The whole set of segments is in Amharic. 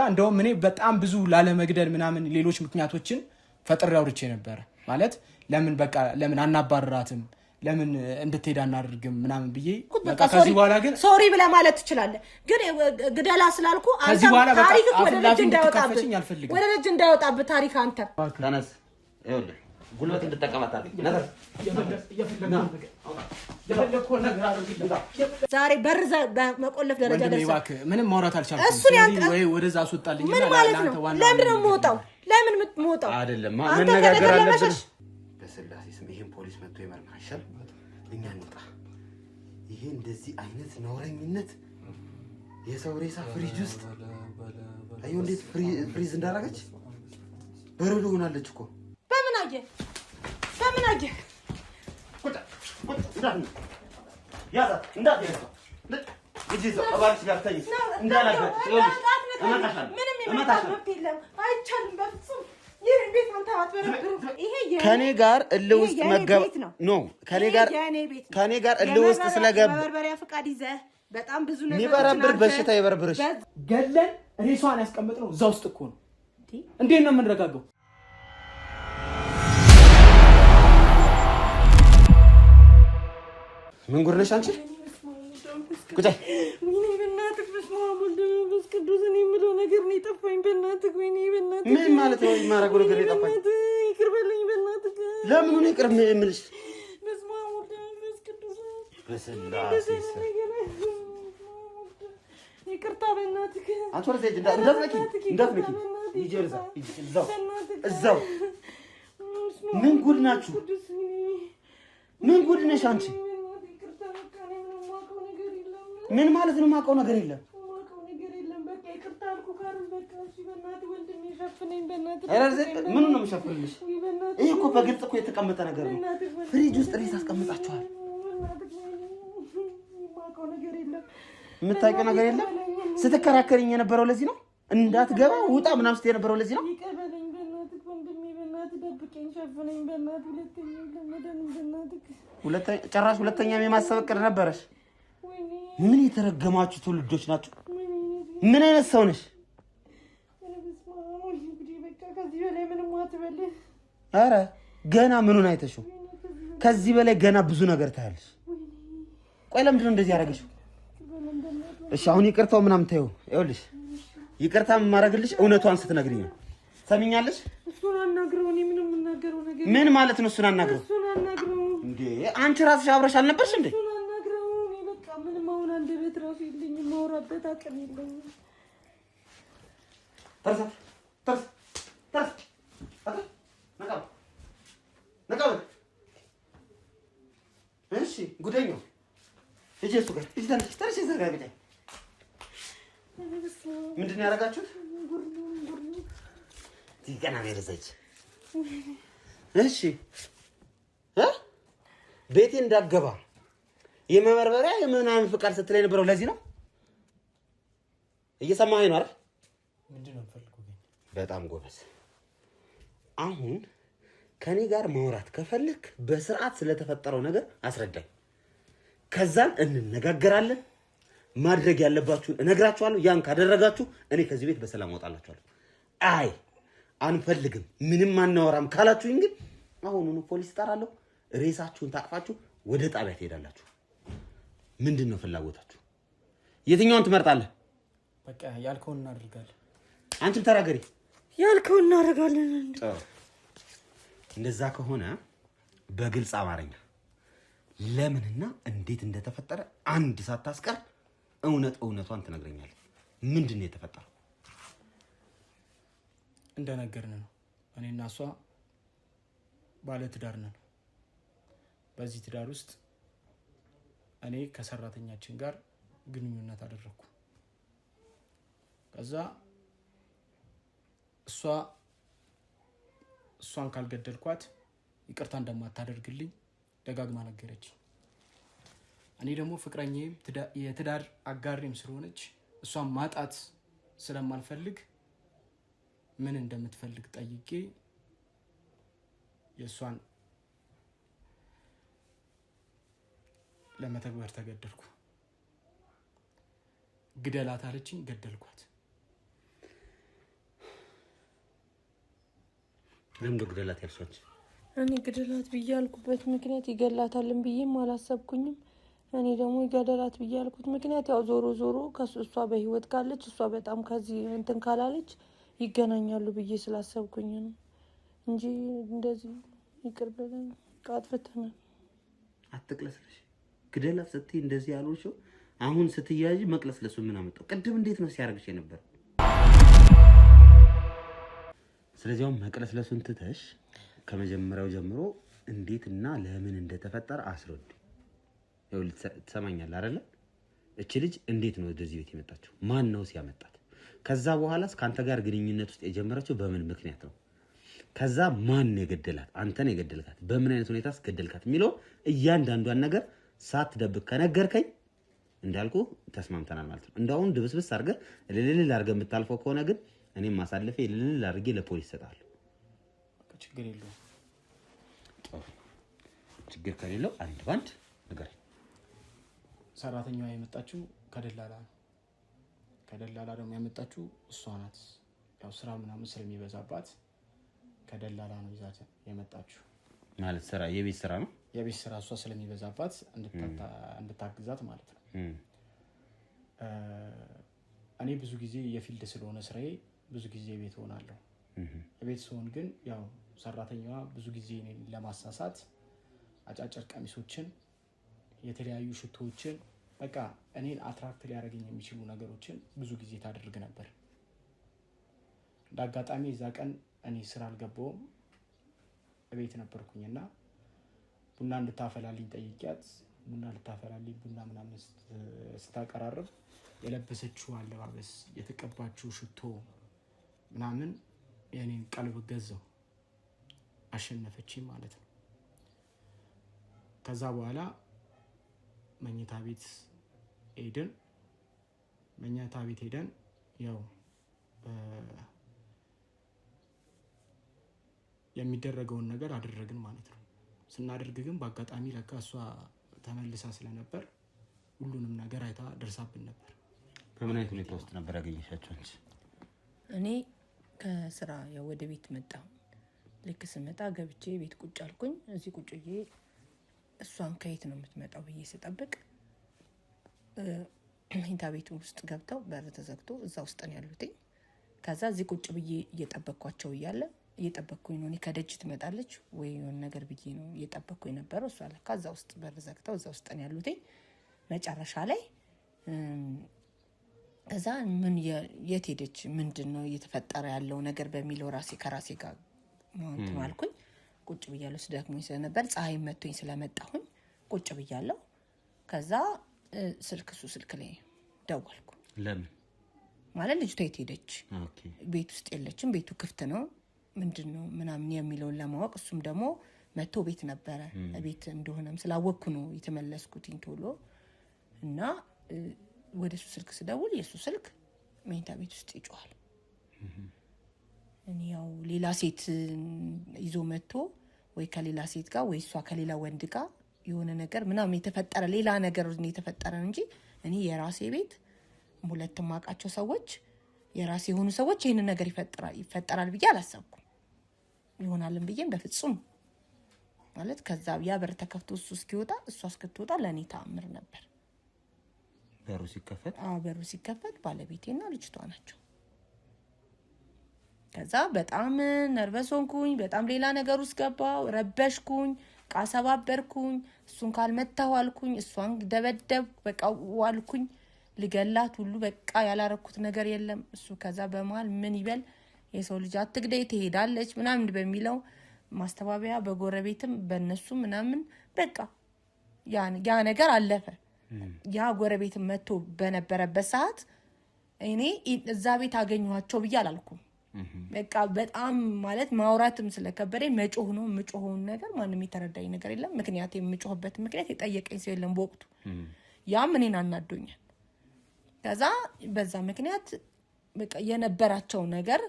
እንደውም እኔ በጣም ብዙ ላለመግደል ምናምን ሌሎች ምክንያቶችን ፈጥሬ አውርቼ ነበር ማለት ለምን አናባራራትም ለምን እንድትሄድ አናደርግም ምናምን ብዬ በቃ ከዚህ በኋላ ግን ሶሪ ብለ ማለት ትችላለህ ግን ግደላ ስላልኩ አንተ ታሪክ ወደ ልጅ እንዳይወጣብህ ታሪክ አንተ ተነስ ይኸውልህ ጉልበት እንድትጠቀማት አድርግ ነገር የፈለከው ነገር አድርግ ዛሬ በር በመቆለፍ ደረጃ ደርሰህ ምንም ማውራት አልቻልኩም ወይ ወደዛ አስወጣልኝ እና ለአንተ ዋና ለምን ነው የምወጣው ለምን የምትወጣው አይደለም መነጋገር አለብን በስላሴ ስም ይሄን ፖሊስ መጥቶ ይመርምር አይሻል እኛ እንውጣ ይሄ እንደዚህ አይነት ነውረኝነት የሰው ሬሳ ፍሪጅ ውስጥ አዩ እንዴት ፍሪዝ እንዳደረገች በረዶ ሆናለች እኮ በምን አየ ቁጣ ያዛ እንዳትሄድ እጂዞ አባልሽ ጋር ታይ እንዳላገር ከኔ ጋር እልህ ውስጥ ኖ ከኔ ጋር እልህ ውስጥ ስለገባ በርበሬ ፍቃድ ይዘህ በጣም ብዙ ነገር የሚበረብር በሽታ ይበርብርሽ ገለን ሬሷን ያስቀምጥነው እዛ ውስጥ እኮ ነው እንዴት ነው የምንረጋጋው ምን ጉድ ነሽ አንቺ ቁጭ ወይኔ በእናትህ በስማሙል በስቅዱስ እኔ የምለው ነገር ነው የጠፋኝ በእናትህ ወይኔ በእናትህ ምን ማለት ነው የማረገው ነገር የጠፋኝ ይቅር በለኝ በእናትህ ለምን ነው ይቅር የምልሽ በስማሙል በስቅዱስ በስላሴ ይቅርታ በእናትህ አንተ ወደ ዘይት እንዳትነኪ ይጀርዛ እዛው ምን ጉድ ናችሁ ምን ጉድ ነሽ አንቺ ምን ማለት ነው ማቀው ነገር የለም በቃ ይቅርታ አልኩ ካል በቃ እሺ በእናትህ ወንድሜ ሸፍነኝ በእናትህ ምን ነው የምሸፍንልሽ ይሄ እኮ በግልጽ እኮ የተቀመጠ ነገር ነው ፍሪጅ ውስጥ ሬሳ አስቀምጣችኋል ማቀው ነገር የለም የምታውቂው ነገር የለም ስትከራከሪኝ የነበረው ለዚህ ነው እንዳትገባ ውጣ ምናምን ስትይ የነበረው ለዚህ ነው ይቀበለኝ በእናትህ ወንድሜ በእናትህ ደብቀኝ ሸፍነኝ በእናትህ ሁለተኛ የማሰብ እቅድ ነበረሽ ምን የተረገማችሁ ትውልዶች ናችሁ ምን አይነት ሰው ነሽ አረ ገና ምኑን አይተሽው ከዚህ በላይ ገና ብዙ ነገር ታያለሽ ቆይ ለምንድን ነው እንደዚህ ያደረገሽው እሺ አሁን ይቅርታው ምናምን ታዩ ይኸውልሽ ይቅርታ ማረግልሽ እውነቷን ስትነግሪኝ ነው ሰሚኛለሽ እሱን አናግረው እኔ ምንም እናገረው ነገር ምን ማለት ነው እሱን አናግረው እንዴ አንቺ ራስሽ አብረሽ አልነበርሽ እንዴ ማውራበት አቅም የለኝም ተርስ ነቃው እሺ ጉደኛው እጄ እሱ ጋር እጄ ተርስ ዘጋግኝ ምንድን ነው ያደረጋችሁት ይገና መረዘች እሺ ቤቴ እንዳገባ የመመርበሪያ የምናምን ፍቃድ ስትለኝ ነበረው ለዚህ ነው እየሰማኸኝ ነው አይደል ምንድነው ፈልኩኝ በጣም ጎበዝ አሁን ከኔ ጋር ማውራት ከፈልክ በስርዓት ስለተፈጠረው ነገር አስረዳኝ ከዛን እንነጋገራለን ማድረግ ያለባችሁን እነግራችኋለሁ ያን ካደረጋችሁ እኔ ከዚህ ቤት በሰላም ወጣላችኋለሁ አይ አንፈልግም ምንም አናወራም ካላችሁኝ ግን አሁኑኑ ፖሊስ ጠራለሁ ሬሳችሁን ታቅፋችሁ ወደ ጣቢያ ትሄዳላችሁ ምንድነው ፍላጎታችሁ የትኛውን ትመርጣለህ በቃ ያልከውን እናደርጋለን አንቺም ተራገሪ ያልከውን እናደርጋለን እንደዛ ከሆነ በግልጽ አማርኛ ለምንና እንዴት እንደተፈጠረ አንድ ሳታስቀር እውነቷን ትነግረኛለህ ምንድነው የተፈጠረው እንደነገርን ነው እኔና እሷ ባለ ትዳር ነን በዚህ ትዳር ውስጥ እኔ ከሰራተኛችን ጋር ግንኙነት አደረኩ ከዛ እሷን ካልገደልኳት ይቅርታ እንደማታደርግልኝ ደጋግማ ነገረች እኔ ደግሞ ፍቅረኛዬም የትዳር አጋሪም ስለሆነች እሷን ማጣት ስለማልፈልግ ምን እንደምትፈልግ ጠይቄ የእሷን ለመተግበር ተገደልኩ ግደላት አለችኝ ገደልኳት ለምን ግደላት ያልሷች? እኔ ግደላት ብዬ ያልኩበት ምክንያት ይገላታልን ብዬም አላሰብኩኝም። እኔ ደግሞ ይገደላት ብዬ ያልኩት ምክንያት ያው ዞሮ እሷ በህይወት ካለች እሷ በጣም ከዚህ እንትን ካላለች ይገናኛሉ ብዬ ስላሰብኩኝ ነው እንጂ እንደዚህ ይቅር በለኝ ቃጥፍተናል። አትቅለስለሽ። ግደላት ስትይ እንደዚህ ያሉሽው አሁን ስትያጂ መቅለስለሱ ምን አመጣው? ቅድም እንዴት ነው ሲያርግሽ ነበር? ስለዚህ መቅለስለሱን ትተሽ ከመጀመሪያው ጀምሮ እንዴትና ለምን እንደተፈጠረ አስረዱ። ያው ትሰማኛለህ አይደለ? እቺ ልጅ እንዴት ነው ወደዚህ ቤት የመጣችው? ማን ነው ሲያመጣት? ከዛ በኋላስ ካንተ ጋር ግንኙነት ውስጥ የጀመረችው በምን ምክንያት ነው? ከዛ ማን የገደላት? አንተ ነው የገደልካት? በምን አይነት ሁኔታስ ገደልካት? የሚለው እያንዳንዷን ነገር ሳትደብቅ ከነገርከኝ እንዳልኩ ተስማምተናል ማለት ነው። እንደውም ድብስብስ አድርገህ ልልል አድርገህ የምታልፈው ከሆነ ግን እኔም ማሳለፈ ልልል አድርጌ ለፖሊስ እሰጣለሁ። ችግር የለውም። ችግር ከሌለው አንድ ባንድ ነገር ሰራተኛዋ የመጣችው ከደላላ ነው። ከደላላ ደግሞ ያመጣችው እሷ ናት። ያው ስራ ምናምን ስለሚበዛባት ከደላላ ነው ይዛት የመጣችው። ማለት ስራ የቤት ስራ ነው። የቤት ስራ እሷ ስለሚበዛባት እንድታግዛት ማለት ነው። እኔ ብዙ ጊዜ የፊልድ ስለሆነ ስራዬ ብዙ ጊዜ ቤት ሆናለሁ። ቤት ስሆን ግን ያው ሰራተኛዋ ብዙ ጊዜ እኔን ለማሳሳት አጫጭር ቀሚሶችን፣ የተለያዩ ሽቶዎችን በቃ እኔን አትራክት ሊያደርገኝ የሚችሉ ነገሮችን ብዙ ጊዜ ታደርግ ነበር። እንዳጋጣሚ እዛ ቀን እኔ ስራ አልገባውም ቤት ነበርኩኝና ቡና እንድታፈላልኝ ጠይቂያት ቡና ልታፈላልኝ ቡና ምናምን ስታቀራርብ የለበሰችው አለባበስ የተቀባችው ሽቶ ምናምን የኔን ቀልብ ገዛው፣ አሸነፈችኝ ማለት ነው። ከዛ በኋላ መኝታ ቤት ሄደን ያው የሚደረገውን ነገር አደረግን ማለት ነው። ስናደርግ ግን በአጋጣሚ ለካ እሷ ተመልሳ ስለነበር ሁሉንም ነገር አይታ ደርሳብን ነበር። በምን አይነት ሁኔታ ውስጥ ነበር ያገኘሻቸው አንቺ? እኔ ከስራ ያው ወደ ቤት መጣሁ። ልክ ስመጣ ገብቼ ቤት ቁጭ አልኩኝ። እዚህ ቁጭዬ እሷን ከየት ነው የምትመጣው ብዬ ስጠብቅ መኝታ ቤቱ ውስጥ ገብተው በር ተዘግቶ እዛ ውስጥ ነው ያሉትኝ። ከዛ እዚህ ቁጭ ብዬ እየጠበቅኳቸው እያለ እየጠበቅኩኝ ነው እኔ ከደጅ ትመጣለች ወይ የሆነ ነገር ብዬ ነው እየጠበቅኩኝ ነበረው። እሷ ለካ እዛ ውስጥ በር ዘግተው እዛ ውስጥ ነው ያሉትኝ። መጨረሻ ላይ ከዛ ምን የት ሄደች ምንድነው እየተፈጠረ ያለው ነገር በሚለው ከራሴ ጋር እንትን አልኩኝ። ቁጭ ብያለሁ። ስደክሞኝ ስለነበር ፀሐይ መጥቶኝ ስለመጣሁኝ ቁጭ ብያለሁ። ከዛ ስልክ ላይ ደወልኩ። ለምን ማለት ልጅቷ የት ሄደች? ቤት ውስጥ የለችም፣ ቤቱ ክፍት ነው ምንድነው ምናምን የሚለውን ለማወቅ እሱም ደግሞ መጥቶ ቤት ነበረ። ቤት እንደሆነም ስላወቅኩ ነው የተመለስኩት ቶሎ እና ወደሱ ስልክ ስደውል የሱ ስልክ መኝታ ቤት ውስጥ ይጮሃል። እኔ ያው ሌላ ሴት ይዞ መጥቶ ወይ ከሌላ ሴት ጋር ወይ እሷ ከሌላ ወንድ ጋር የሆነ ነገር ምናምን የተፈጠረ ሌላ ነገር ነው የተፈጠረ እንጂ እኔ የራሴ ቤት ሁለቱም ማቃቸው ሰዎች የራሴ የሆኑ ሰዎች ይሄን ነገር ይፈጠራል ብዬ አላሰብኩም። ይሆናልም ብዬም በፍጹም ማለት ከዛ ያ በር ተከፍቶ እሱ እስኪወጣ እሷ እስክትወጣ ለኔ ተአምር ነበር። በሩ ሲከፈት ባለቤቴና ልጅቷ ናቸው። ከዛ በጣም ነርቨስ ሆንኩኝ። በጣም ሌላ ነገር ውስጥ ገባው። ረበሽኩኝ፣ ቃሰባበርኩኝ። እሱን ካልመታው አልኩኝ፣ እሷን ደበደብ በቃ ዋልኩኝ። ልገላት ሁሉ በቃ ያላረኩት ነገር የለም። እሱ ከዛ በመሃል ምን ይበል የሰው ልጅ አትግደይ ትሄዳለች ምናምን በሚለው ማስተባበያ በጎረቤትም በነሱ ምናምን በቃ ያ ነገር አለፈ። ያ ጎረቤት መጥቶ በነበረበት ሰዓት እኔ እዛ ቤት አገኘኋቸው ብዬ አላልኩም። በቃ በጣም ማለት ማውራትም ስለከበደኝ መጮህውን ነገር ማንም የተረዳኝ ነገር የለም። ምክንያት የምጮህበት ምክንያት የጠየቀኝ ሰው የለም በወቅቱ። ያም እኔን አናዶኛል። ከዛ በዛ ምክንያት በቃ የነበራቸው ነገር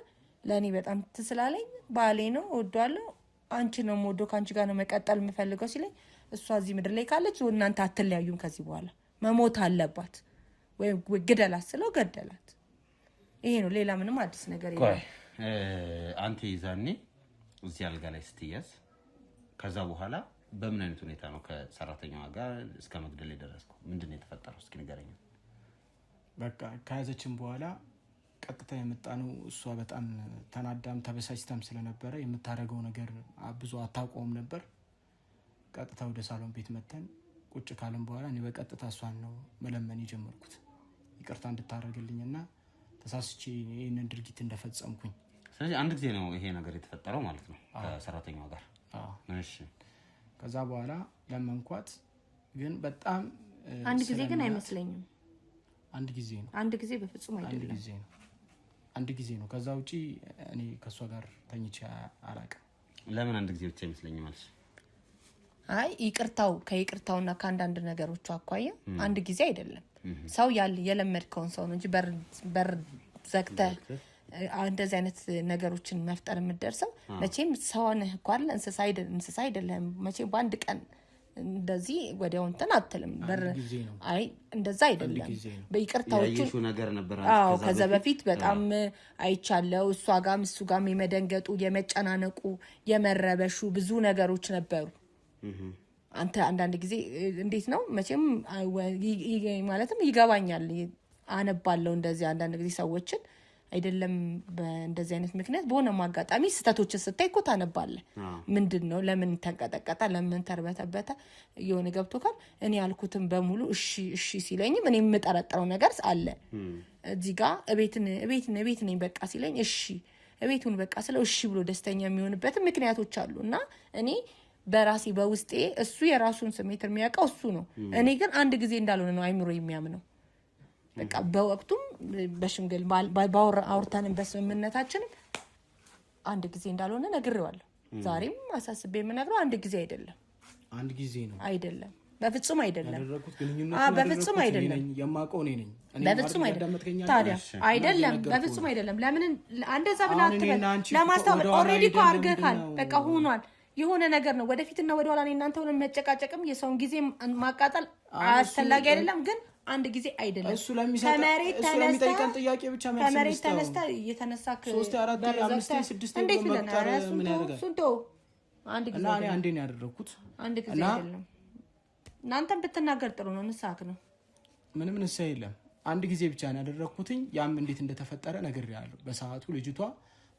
ለኔ በጣም ትስላለኝ። ባሌ ነው እወደዋለሁ፣ አንቺ ነው የምወደው፣ ካንቺ ጋር ነው መቀጠል የምፈልገው ሲለኝ እሷ እዚህ ምድር ላይ ካለች እናንተ አትለያዩም፣ ከዚህ በኋላ መሞት አለባት ወይ ግደላት ስለው ገደላት። ይሄ ነው፣ ሌላ ምንም አዲስ ነገር የለም። አንተ ይዛኔ እዚህ አልጋ ላይ ስትያዝ ከዛ በኋላ በምን አይነት ሁኔታ ነው ከሰራተኛዋ ጋር እስከ መግደል የደረስከው? ምንድነው የተፈጠረው? እስኪ ንገረኝ። በቃ ከያዘችን በኋላ ቀጥታ የመጣነው እሷ በጣም ተናዳም ተበሳጭታም ስለነበረ የምታደርገው ነገር ብዙ አታውቀውም ነበር። ቀጥታ ወደ ሳሎን ቤት መተን ቁጭ ካልን በኋላ እኔ በቀጥታ እሷን ነው መለመን የጀመርኩት ይቅርታ እንድታደርግልኝና ተሳስቼ ይሄንን ድርጊት እንደፈጸምኩኝ። ስለዚህ አንድ ጊዜ ነው ይሄ ነገር የተፈጠረው ማለት ነው ከሰራተኛዋ ጋር? እሺ። ከዛ በኋላ ለመንኳት፣ ግን በጣም አንድ ጊዜ ግን አይመስለኝም። አንድ ጊዜ ነው። አንድ ጊዜ በፍጹም አይደለም። አንድ ጊዜ ነው። ከዛ ውጪ እኔ ከሷ ጋር ተኝቼ አላውቅም። ለምን አንድ ጊዜ ብቻ አይመስለኝም ማለት? አይ ከይቅርታውና ከአንዳንድ ነገሮች አኳያ አንድ ጊዜ አይደለም። ሰው የለመድከውን ሰው ነው እንጂ በር ዘግተህ እንደዚህ አይነት ነገሮችን መፍጠር የምትደርሰው መቼም ሰው ነህ እኮ አይደል? እንስሳ አይደለም መቼም በአንድ ቀን እንደዚህ ወዲያው እንትን አትልም። አይ እንደዛ አይደለም። በይቅርታዎቹ ነገር ነበር። ከዛ በፊት በጣም አይቻለው። እሷ ጋም እሱ ጋም የመደንገጡ የመጨናነቁ የመረበሹ ብዙ ነገሮች ነበሩ። አንተ አንዳንድ ጊዜ እንዴት ነው መቼም ማለትም ይገባኛል፣ አነባለው እንደዚህ አንዳንድ ጊዜ ሰዎችን አይደለም በእንደዚህ አይነት ምክንያት በሆነ ማጋጣሚ ስተቶችን ስታይ እኮ ታነባለህ። ምንድነው ለምን ተንቀጠቀጠ ለምን ተርበተበተ የሆነ ገብቶካል። እኔ ያልኩትን በሙሉ እሺ ሲለኝም እኔ የምጠረጥረው ነገር አለ። እዚህ ጋር እቤት ነኝ በቃ ሲለኝ እሺ እቤቱን በቃ ስለው እሺ ብሎ ደስተኛ የሚሆንበት ምክንያቶች አሉ። እና እኔ በራሴ በውስጤ እሱ የራሱን ስሜት የሚያውቀው እሱ ነው። እኔ ግን አንድ ጊዜ እንዳልሆነ ነው አይምሮ የሚያምነው። በቃ በወቅቱም በሽምግል አውርተንም በስምምነታችንም አንድ ጊዜ እንዳልሆነ ነግሬዋለሁ። ዛሬም አሳስቤ የምነግረው አንድ ጊዜ አይደለም። አንድ ጊዜ ነው አይደለም፣ በፍጹም አይደለም። በፍጹም አይደለም። የማውቀው እኔ ነኝ። በፍጹም አይደለም። ታዲያ አይደለም፣ በፍጹም አይደለም። ለምን እንደዛ ብለህ አትበል። ለማስታወቅ ኦልሬዲ እኮ አድርገሃል። በቃ ሆኗል። የሆነ ነገር ነው። ወደፊትና ወደኋላ እኔ እናንተ ሆነን መጨቃጨቅም የሰውን ጊዜ ማቃጠል አስፈላጊ አይደለም። ግን አንድ ጊዜ አይደለም። ከመሬት ተነስተ እየተነሳክ 3 4 5 6 እንዴት መቁጠር ምን ያደርጋል? አንድ ጊዜ ነው። አንዴ ነው ያደረኩት። አንድ ጊዜ አይደለም። እናንተም ብትናገር ጥሩ ነው። ንሳክ ነው። ምንም ንሳ የለም። አንድ ጊዜ ብቻ ነው ያደረኩትኝ። ያም እንዴት እንደተፈጠረ ነግሬያለሁ። በሰዓቱ ልጅቷ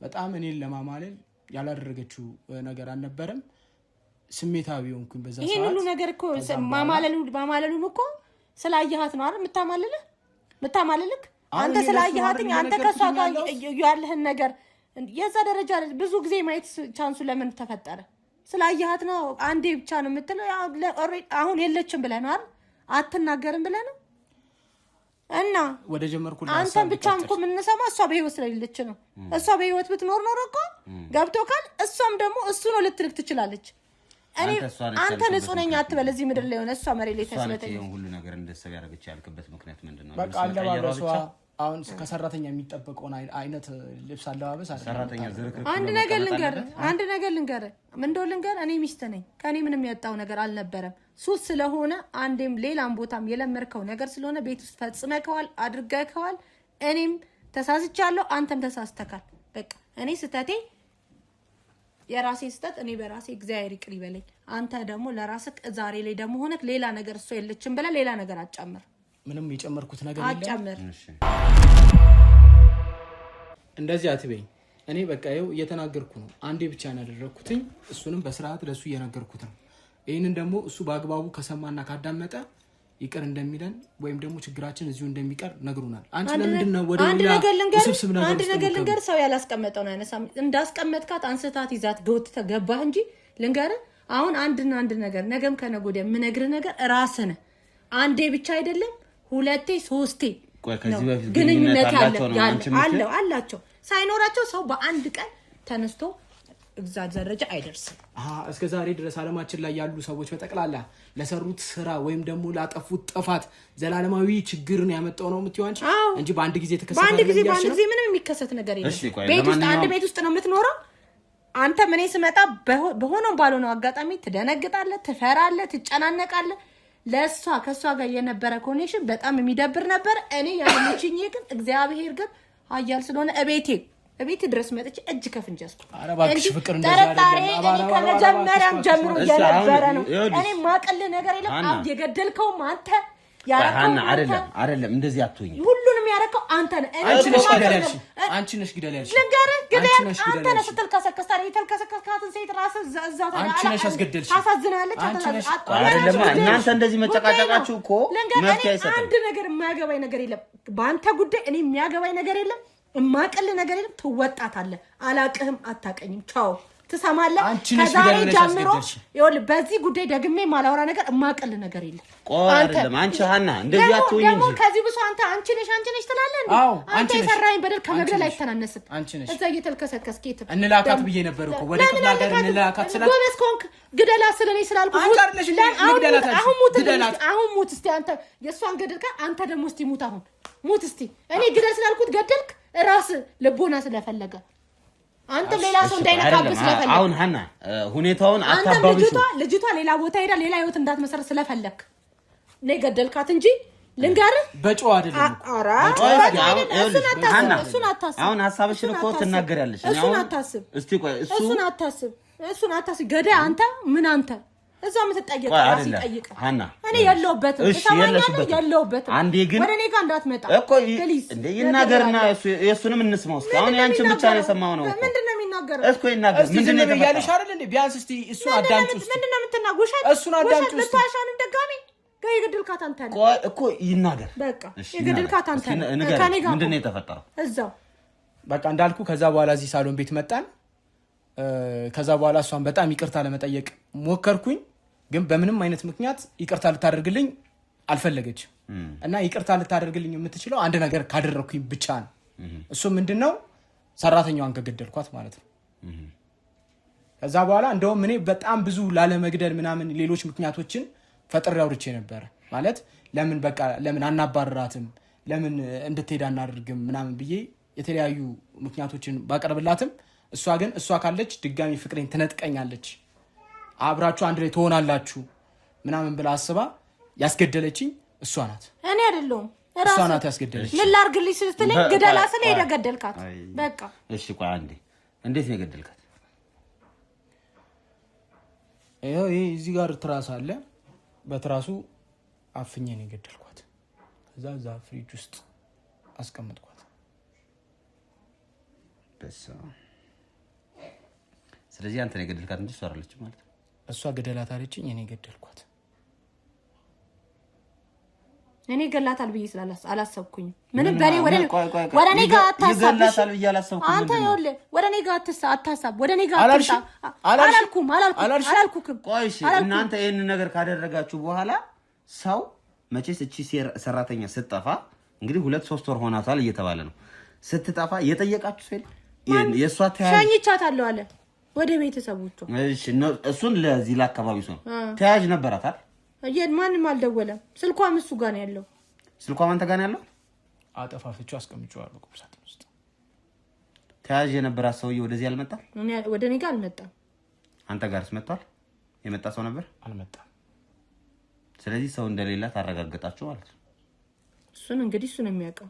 በጣም እኔን ለማማለል ያላደረገችው ነገር አልነበረም። ስሜታዊ ሆንኩኝ በዛ ሰዓት። ይሄን ሁሉ ነገር እኮ ማማለሉን እኮ ስላየሃት ነው አይደል? የምታማልልክ አንተ ስላየሃትኝ አንተ ከሷ ጋር ያለህን ነገር የዛ ደረጃ ብዙ ጊዜ ማየት ቻንሱ ለምን ተፈጠረ? ስላየሃት ነው። አንዴ ብቻ ነው የምትለው። አሁን የለችም ብለህ ነው አይደል? አትናገርም ብለህ ነው። እና ወደ ጀመርኩት አንተን ብቻ እንኳ የምንሰማ እሷ በህይወት ስለሌለች ነው። እሷ በህይወት ብትኖር ኖሮ እኮ ገብቶካል። እሷም ደግሞ እሱ ነው ልትልክ ትችላለች። እኔ አንተ ንጹህ ነኝ አትበል። እዚህ ምድር ላይ ሆነ እሷ መሬት ላይ ተስለተኝ ሁሉ ነገር እንደሰብ ያደረገች ያልክበት ምክንያት ምንድነው? በቃ አለባበሷ አሁን ከሰራተኛ የሚጠበቀውን አይነት ልብስ አለባበስ አይደለም። ሰራተኛ ዝርክርክ። አንድ ነገር ልንገር እኔ ሚስት ነኝ። ከኔ ምንም ያጣው ነገር አልነበረም። ሱስ ስለሆነ አንዴም ሌላም ቦታም የለመርከው ነገር ስለሆነ ቤት ውስጥ ፈጽመከዋል፣ አድርገከዋል። እኔም ተሳስቻለሁ፣ አንተም ተሳስተካል። በቃ እኔ ስተቴ የራሴ ስተት እኔ በራሴ እግዚአብሔር ይቅር ይበለኝ። አንተ ደግሞ ለራስህ ዛሬ ላይ ደግሞ ሆነክ ሌላ ነገር እሷ የለችም ብለህ ሌላ ነገር አጨምር። ምንም የጨመርኩት ነገር የለም። አጨምር። እንደዚህ አትበኝ። እኔ በቃ ይኸው እየተናገርኩ ነው። አንዴ ብቻ ነው ያደረኩትኝ። እሱንም በስርዓት ለሱ እየነገርኩት ነው። ይሄንን ደግሞ እሱ በአግባቡ ከሰማና ካዳመጠ ይቅር እንደሚለን ወይም ደግሞ ችግራችን እዚሁ እንደሚቀር ነግሩናል። አንቺ ለምንድን ነው ወደ ሌላ ውስብስብ ነገር አንድ ነገር ልንገር። ሰው ያላስቀመጠው ነው ያነሳም። እንዳስቀመጥካት አንስታት ይዛት ገውት ተገባህ እንጂ ልንገር። አሁን አንድ ነገር ነገም ከነገ ወዲያ የምነግርህ ነገር ራስህ ነህ። አንዴ ብቻ አይደለም 2 3 ግንኙነት አላቸው። ሳይኖራቸው ሰው በአንድ ቀን ተነስቶ እግዚአብሔር ደረጃ አይደርስም። እስከ ዛሬ ድረስ ዓለማችን ላይ ያሉ ሰዎች በጠቅላላ ለሰሩት ስራ ወይም ደግሞ ላጠፉት ጥፋት ዘላለማዊ ችግርን ያመጣው ነው የምትይው አንቺ እንጂ በአንድ ጊዜ ተከሰተ። በአንድ ጊዜ ምንም የሚከሰት ነገር የለም። ቤት ውስጥ አንድ ቤት ውስጥ ነው የምትኖረው። አንተ ምን ስመጣ በሆነው ባልሆነው አጋጣሚ ትደነግጣለህ፣ ትፈራለህ፣ ትጨናነቃለህ። ከሷ ጋር የነበረ ኮኔክሽን በጣም የሚደብር ነበር። እኔ ያለችኝ ግን እግዚአብሔር ግን ኃያል ስለሆነ እቤቴ እቤት ድረስ መጥቼ እጅ ከፍንጅ ያስኩ። ኧረ እባክሽ ፍቅር እንደዛ አይደለም። ከመጀመሪያም ጀምሮ እየነበረ ነው። እኔ ማቀል ነገር የለም። የገደልከውም አንተ አይደለም እንደዚህ አትሁኝ። ሁሉንም ያረከው አንተ ነህ። አንቺ ነሽ ግደል ያልሽ። አንተ ነህ ስትልከሰከስ ታዲያ የተልከሰከስካትን ሴት ራስህ እዛው አንቺ ነሽ ያስገደልሽ። ታሳዝናለች። አይደለም እናንተ እንደዚህ መጨቃጨቃችሁ እኮ መፍትሄ አይሰጥም። አንድ ነገር የማያገባኝ ነገር የለም በአንተ ጉዳይ። እኔ የሚያገባኝ ነገር የለም፣ የማቀል ነገር የለም። ትወጣታለህ። አላቅህም፣ አታቀኝም። ቻው ትሰማለህ? ከዛሬ ጀምሮ ይኸውልህ በዚህ ጉዳይ ደግሜ ማላወራ ነገር የማቀል ነገር የለም። አይደለም አንቺ ሀና እንደዚህ አትሁኝ እንጂ ደግሞ ከዚህ ብሶ አንቺ ነሽ ትላለህ እንዴ? አንተ የሰራኸኝ በደል ከመግደል አይተናነስም። እዛ እየተልከሰከስክ እንላካት ብዬ ነበር እኮ ወደ ክፍለ ሀገር እንላካት ስላት ጎበዝ ኮንክ ግደላ ስለኔ ስላልኩ አሁን ሙት እስቲ አንተ የእሷን ገደልካ አንተ ደግሞ እስቲ ሙት አሁን ሙት እስቲ እኔ ግደል ስላልኩት ገደልክ ራስህ ልቦና ስለፈለገ አንተ ሌላ ሰው እንዳይነካብህ ስለፈለክ አሁን ሀና ሁኔታውን አታባብሽ። ልጅቷ ሌላ ቦታ ሄዳ ሌላ ህይወት እንዳትመሰረት ስለፈለክ ነው ገደልካት እንጂ ልንገርህ በጨዋ አይደለም እሱን አታስብ። አሁን ሐሳብሽን እኮ ትናገሪያለሽ። እሱን አታስብ። እስቲ ቆይ እሱን አታስብ። ገዳይ አንተ ምን አንተ እዛው የምትጠየቅ ራስ ይጠይቅ። ሀና እኔ የለሁበትም የለሁበትም። አንዴ ግን ወደ እኔ ጋር እንዳትመጣ እኮ እንዴ ይናገርና የእሱንም እንስማው። እስኪ አሁን ያንቺን ብቻ ነው የሰማው ነው። ምንድነው የሚናገረው? እኮ ይናገር። ምንድነው ያለሽ አይደል እንዴ? ቢያንስ እስቲ እሱን አዳምጪ። ምንድነው የምትናገሩሽ? እሱን አዳምጪ። ልታሻን ደጋሚ የገደልካት አንተ ነህ። ቆይ እኮ ይናገር። በቃ የገደልካት አንተ ነህ። ከኔ ጋር ምንድነው የተፈጠረው? እዛው በቃ እንዳልኩ ከዛ በኋላ እዚህ ሳሎን ቤት መጣን። ከዛ በኋላ እሷን በጣም ይቅርታ ለመጠየቅ ሞከርኩኝ። ግን በምንም አይነት ምክንያት ይቅርታ ልታደርግልኝ አልፈለገችም። እና ይቅርታ ልታደርግልኝ የምትችለው አንድ ነገር ካደረኩኝ ብቻ ነው። እሱ ምንድነው? ሰራተኛዋን ከገደልኳት ማለት ነው። ከዛ በኋላ እንደውም እኔ በጣም ብዙ ላለመግደል ምናምን ሌሎች ምክንያቶችን ፈጥሬ አውርቼ ነበረ። ማለት ለምን አናባርራትም፣ ለምን እንድትሄድ አናደርግም ምናምን ብዬ የተለያዩ ምክንያቶችን ባቀርብላትም እሷ ግን እሷ ካለች ድጋሚ ፍቅሬን ትነጥቀኛለች፣ አብራችሁ አንድ ላይ ትሆናላችሁ ምናምን ብላ አስባ ያስገደለችኝ እሷ ናት። እኔ አይደለሁም። እሷ ናት ያስገደለች። ምን ላድርግልኝ ስትለኝ ግደላ ስለ ሄደ ገደልካት። በቃ እሺ ቆይ አንዴ እንዴት ነው የገደልካት? ይሄ እዚህ ጋር ትራስ አለ። በትራሱ አፍኜ ነው የገደልኳት። ከዛ እዛ ፍሪጅ ውስጥ አስቀምጥኳት። ስለዚህ አንተ ነው የገደልካት እንጂ እሷ አይደለችም ማለት ነው። እሷ ገደላት አለችኝ፣ እኔ ገደልኳት። እኔ ገላታል ብዬ አላሰብኩኝ። ምንም በኔ ወደ እኔ ጋር ይገላታል ብዬ አላሰብኩም። አንተ ይኸውልህ ወደ እኔ ጋር አታሳብ፣ ወደ እኔ ጋር አላልኩም። ቆይ እሺ እናንተ ይሄን ነገር ካደረጋችሁ በኋላ ሰው መቼስ እቺ ሰራተኛ ስትጠፋ እንግዲህ 2-3 ወር ሆናታል እየተባለ ነው። ስትጠፋ የጠየቃችሁ ሰው የእሷ ሸኝቻታለሁ አለ ወደ ቤተሰቦቿ። እሺ እሱን ለዚህ ለአካባቢው ሰው ተያዥ ነበራታል። ማንም አልደወለም። ስልኳም እሱ ጋር ነው ያለው። ስልኳም አንተ ጋር ነው ያለው? አጠፋፍቼው አስቀምጬዋለሁ ቁም ሳጥን ውስጥ። ተያዥ የነበራት ሰውዬ ወደዚህ አልመጣም? ወደ እኔ ጋር አልመጣም። አንተ ጋርስ መጥቷል? የመጣ ሰው ነበር? አልመጣም። ስለዚህ ሰው እንደሌላ ታረጋግጣችሁ ማለት ነው። እሱን እንግዲህ እሱ ነው የሚያውቀው።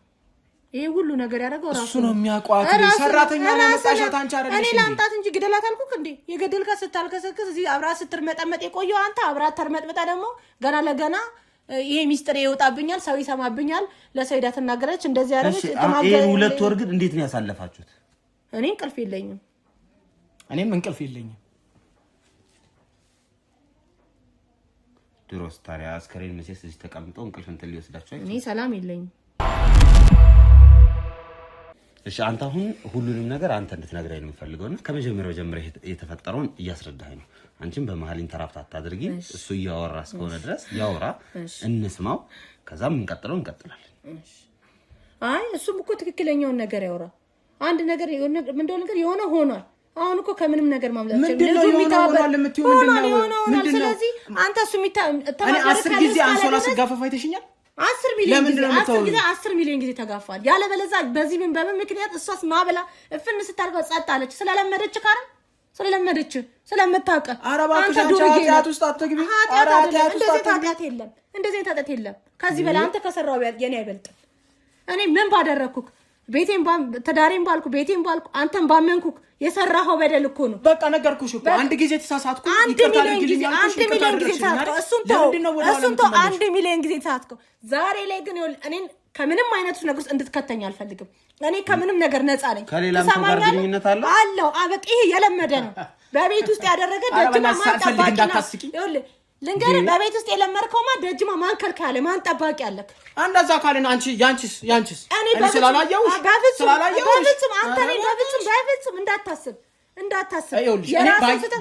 ይሄ ሁሉ ነገር ያደረገው ራሱ ነው የሚያውቀው። ሰራተኛ ነው ያመጣሻት አንቺ አይደለሽ እንዴ? እኔ ላምጣት እንጂ ግደላት አልኩክ እንዴ? የገደልካት ስታልከሰክስ እዚህ አብራ ስትርመጠመጥ የቆየው አንተ አብራ ተርመጥመጣ ደግሞ ገና ለገና ይሄ ሚስጥር ይወጣብኛል፣ ሰው ይሰማብኛል፣ ለሰው ሄዳ ትናገራለች፣ እንደዚህ ያደረገች ተናገረ። ይሄ 2 ወር ግን እንዴት ነው ያሳለፋችሁት? እኔ እንቅልፍ የለኝም። እኔም እንቅልፍ የለኝም። ድሮስ ታዲያ አስከሬን መቼስ እዚህ ተቀምጦ እንቅልፍ እንትን ሊወስዳችሁ አይደል? እኔ ሰላም የለኝም። እሺ አንተ አሁን ሁሉንም ነገር አንተ እንድትነግረኝ ነው የምፈልገውና ከመጀመሪያው ጀምሮ የተፈጠረውን እያስረዳኸኝ ነው። አንቺም በመሀል ኢንተራፕት አታድርጊ። እሱ እያወራ እስከሆነ ድረስ ያወራ እንስማው። ከዛም እንቀጥላለን። አይ እሱም እኮ ትክክለኛውን ነገር ያወራ። አንድ ነገር ምንድነው ነገር የሆነ ሆኗል። አሁን እኮ ከምንም ነገር ማምለጥ ምንድነው ምንድነው? ስለዚህ አንተ እሱ እኔ 10 ጊዜ አንሶላ ስጋፈፋ አይተሽኛል። 10 ሚሊዮን ጊዜ ተጋፋል። ያለበለዚያ በዚህ በምን ምክንያት እሷስ ማበላ እፍን ስታርገው ጸጥ አለች? ስለለመደች ካረ ስለለመደች ስለምታውቀ አንተ ዱርጌት ውስጥ አትግቢ። እንደዚህ ታጣት የለም። ከዚህ በላይ አንተ ከሰራው የኔ አይበልጥም። እኔ ምን ባደረኩክ? ቤቴን ተዳሬን ባልኩ ቤቴን ባልኩ አንተን ባመንኩ የሰራኸው በደል እኮ ነው። በቃ ነገርኩሽ እኮ አንድ ጊዜ ተሳሳትኩ ይቅርታ አድርግልኝ። አንድ ሚሊዮን ጊዜ ተሳሳትኩ። እሱን ተው 1 ሚሊዮን ጊዜ ተሳሳትኩ። ዛሬ ላይ ግን እኔን ከምንም አይነት ነገር ውስጥ እንድትከተኝ አልፈልግም። እኔ ከምንም ነገር ነፃ ነኝ። ከሌላም ጋር ግንኙነት አለው አበቃ። ይሄ የለመደ ነው። በቤት ውስጥ ያደረገ ደጅማ ማንጠባቂ ነው። ልንገርህ በቤት ውስጥ የለመርከውማ ደጅማ ማንከልከ ያለ ማን ጠባቂ አለክ? አንዳዛ ካለን አንቺ ያንቺስ እኔ ስላላየሁሽ በፍጹም አንተ ነኝ በፍጹም እንዳታስብ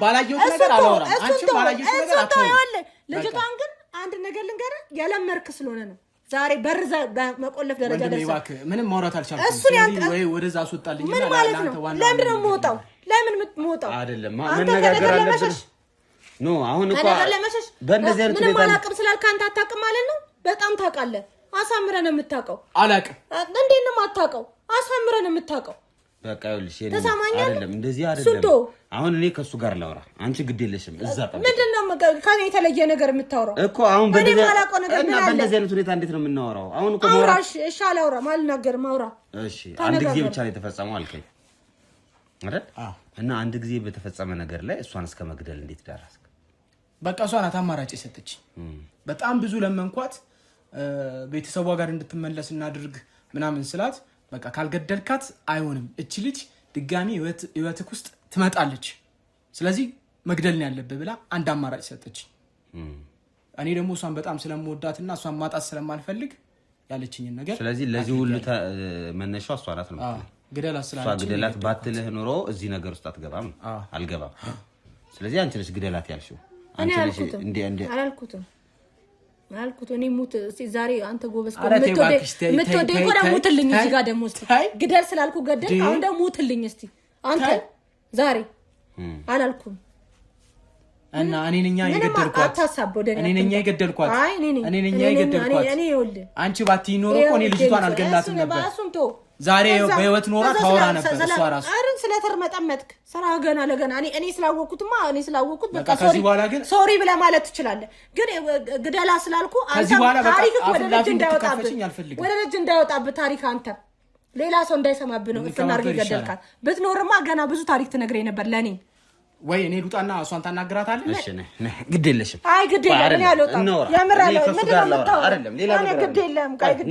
ባላየሁት ነገር አላወራም። አንቺ ባላየሁት ነገር አታወራም። ልጅቷን ግን አንድ ነገር ልንገርህ የለመርክ ስለሆነ ነው ዛሬ በር መቆለፍ ደረጃ ደርሰህ ምንም ማውራት አልቻልኩም። ወይ ወደዛ አስወጣልኝ ምን ማለት ነው? ለምን ነው የምወጣው? ለምን የምትወጣው? አይደለም መነጋገር አለብን። ኖ አሁን እኮ በእንደዚህ አይነት ምንም አላውቅም ስላልክ አንተ አታውቅም ማለት ነው። በጣም ታውቃለህ። አሳምረህ ነው የምታውቀው። አላውቅም እንዴት ነው የማታውቀው? አሳምረህ ነው የምታውቀው። በቃ ይኸውልሽ አይደለም እንደዚህ አይደለም። አሁን እኔ ከሱ ጋር ላውራ፣ አንቺ ግድ የለሽም። እዛ ጠብቂ። ምንድነው ከኔ የተለየ ነገር የምታወራው እኮ? አሁን በእንደዚህ አይነት ሁኔታ እንዴት ነው የምናወራው? አሁን እኮ ማውራሽ እሺ፣ አላውራም አልናገርም። አውራ እሺ። አንድ ጊዜ ብቻ ነው የተፈጸመው አልከኝ አይደል? እና አንድ ጊዜ በተፈጸመ ነገር ላይ እሷን እስከ መግደል እንዴት ደረስክ? በቃ እሷ ናት አማራጭ የሰጠች። በጣም ብዙ ለመንኳት ቤተሰቧ ጋር እንድትመለስ እናድርግ ምናምን ስላት በቃ ካልገደልካት አይሆንም፣ እቺ ልጅ ድጋሚ ህይወትክ ውስጥ ትመጣለች፣ ስለዚህ መግደል ነው ያለብህ ብላ አንድ አማራጭ ሰጠች። እኔ ደግሞ እሷን በጣም ስለምወዳትና እሷን ማጣት ስለማልፈልግ ያለችኝን ነገር ስለዚህ ለዚህ ሁሉ መነሻው እሷ ናት ነው ግደላት ባትልህ ኖሮ እዚህ ነገር ውስጥ አትገባም። አልገባም። ስለዚህ አንቺ ነሽ ግደላት ያልሽው። እኔ አላልኩትም። እኔ ሙት ዛሬ አንተ ጎበዝ ምትወደኝ እኮ ደግሞ ሙትልኝ። እዚህ ጋር ደግሞ እስኪ ግደል ስላልኩ ገደል። አሁን ደግሞ ሙትልኝ እስኪ አንተ ዛሬ አላልኩም እና እኔ ነኝ የገደልኳት። እኔ ነኝ የገደልኳት። አንቺ ባትይ ኖሮ እኮ እኔ ልጅቷን አልገላትም ነበር። ዛሬ በህይወት ኖራ ታወራ ነበር። እሷ ራሱ አርን ስለተርመጠመጥክ ስራ ገና ለገና እኔ ስላወኩትማ በቃ ከዚህ በኋላ ግን ሶሪ ብለህ ማለት ትችላለህ። ግን ግደላ ስላልኩ አንተ ታሪክ ወደ ልጅ እንዳይወጣብህ ታሪክ አንተ ሌላ ሰው እንዳይሰማብህ ነው እፍናርግ ይገደልካል። ብትኖርማ ገና ብዙ ታሪክ ትነግረኝ ነበር ለኔ። ወይ እኔ ሉጣና እሷን ታናግራታለህ? እሺ ነህ ግድ የለሽም። አይ ግድ የለም እኔ አልወጣም። የምር አልወጣም። ምንድን ነው አይደለም ሌላ ነገር ግድ የለም። ቃይ ግድ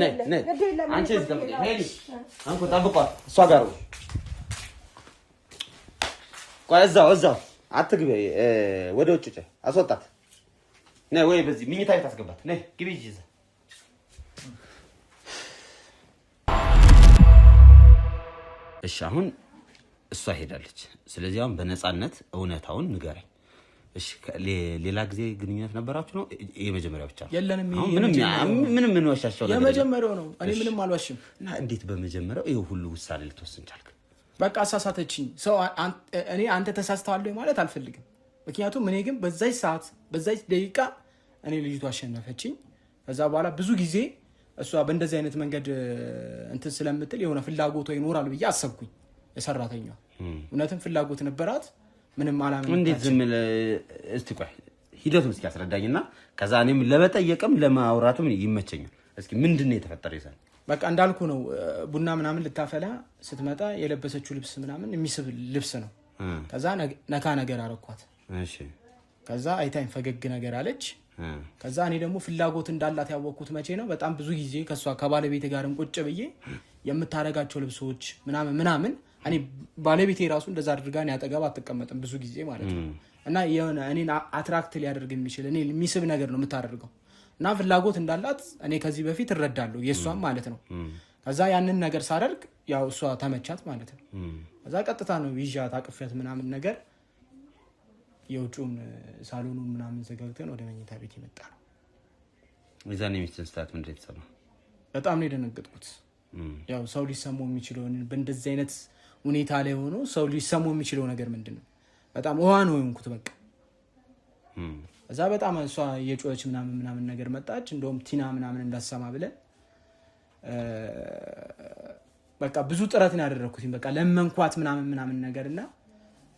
የለም። አንቺ ዝም ብለሽ ሄሊ አንኩ ጠብቋት። እሷ ጋር ቆይ እዛው አትግቢ። ወደ ውጭ አስወጣት። ነይ ወይ በዚህ ምኝታ ቤት አስገባት። ነይ ግቢ ይዘ እሺ አሁን እሷ ሄዳለች። ስለዚህ አሁን በነፃነት እውነታውን ንገረኝ። እሺ ሌላ ጊዜ ግንኙነት ነበራችሁ ነው? የመጀመሪያው ብቻ የለንም። ምንም ምን ዋሻቸው ነገር የመጀመሪያው ነው። እኔ ምንም አልዋሽም። እና እንዴት በመጀመሪያው ይሄ ሁሉ ውሳኔ ልትወስን ቻልክ? በቃ አሳሳተችኝ። ሰው እኔ አንተ ተሳስተዋል ማለት አልፈልግም። ምክንያቱም እኔ ግን በዛች ሰዓት በዛች ደቂቃ እኔ ልጅቷ አሸነፈችኝ። ከዛ በኋላ ብዙ ጊዜ እሷ በእንደዚህ አይነት መንገድ እንትን ስለምትል የሆነ ፍላጎቷ ይኖራል ብዬ አሰብኩኝ። የሰራተኛ እውነትም ፍላጎት ነበራት። ምንም አላምን። እንዴት ዝም እስቲ ቆይ ሂደቱን እስኪ አስረዳኝና ከዛ እኔም ለመጠየቅም ለማውራትም ይመቸኛል። እስኪ ምንድነው የተፈጠረው? ይዛል በቃ እንዳልኩ ነው። ቡና ምናምን ልታፈላ ስትመጣ የለበሰችው ልብስ ምናምን የሚስብ ልብስ ነው። ከዛ ነካ ነገር አረኳት። እሺ ከዛ አይታኝ ፈገግ ነገር አለች። ከዛ እኔ ደግሞ ፍላጎት እንዳላት ያወቅኩት መቼ ነው? በጣም ብዙ ጊዜ ከሷ ከባለቤቴ ጋርም ቁጭ ብዬ የምታረጋቸው ልብሶች ምናምን እኔ ባለቤቴ ራሱ እንደዛ አድርጋ እኔ አጠገብ አትቀመጥም ብዙ ጊዜ ማለት ነው። እና የሆነ እኔን አትራክት ሊያደርግ የሚችል እኔ የሚስብ ነገር ነው የምታደርገው። እና ፍላጎት እንዳላት እኔ ከዚህ በፊት እረዳለሁ፣ የእሷም ማለት ነው። ከዛ ያንን ነገር ሳደርግ ያው እሷ ተመቻት ማለት ነው። ከዛ ቀጥታ ነው ይዣት አቅፌያት ምናምን ነገር የውጭውን ሳሎኑን ምናምን ዘጋግተን ወደ መኝታ ቤት ይመጣ ነው። የዛኔ ሚስትን ስታት ምንድን የተሰማ? በጣም ነው የደነገጥኩት። ያው ሰው ሊሰማው የሚችለው በእንደዚህ አይነት ሁኔታ ላይ ሆኖ ሰው ሊሰማው የሚችለው ነገር ምንድን ነው? በጣም ውሃ ነው የሆንኩት በቃ። እዛ በጣም እሷ የጮኸች ምናምን ነገር መጣች። እንደውም ቲና ምናምን እንዳሰማ ብለን በቃ ብዙ ጥረት ነው ያደረኩት። በቃ ለመንኳት ምናምን ነገር እና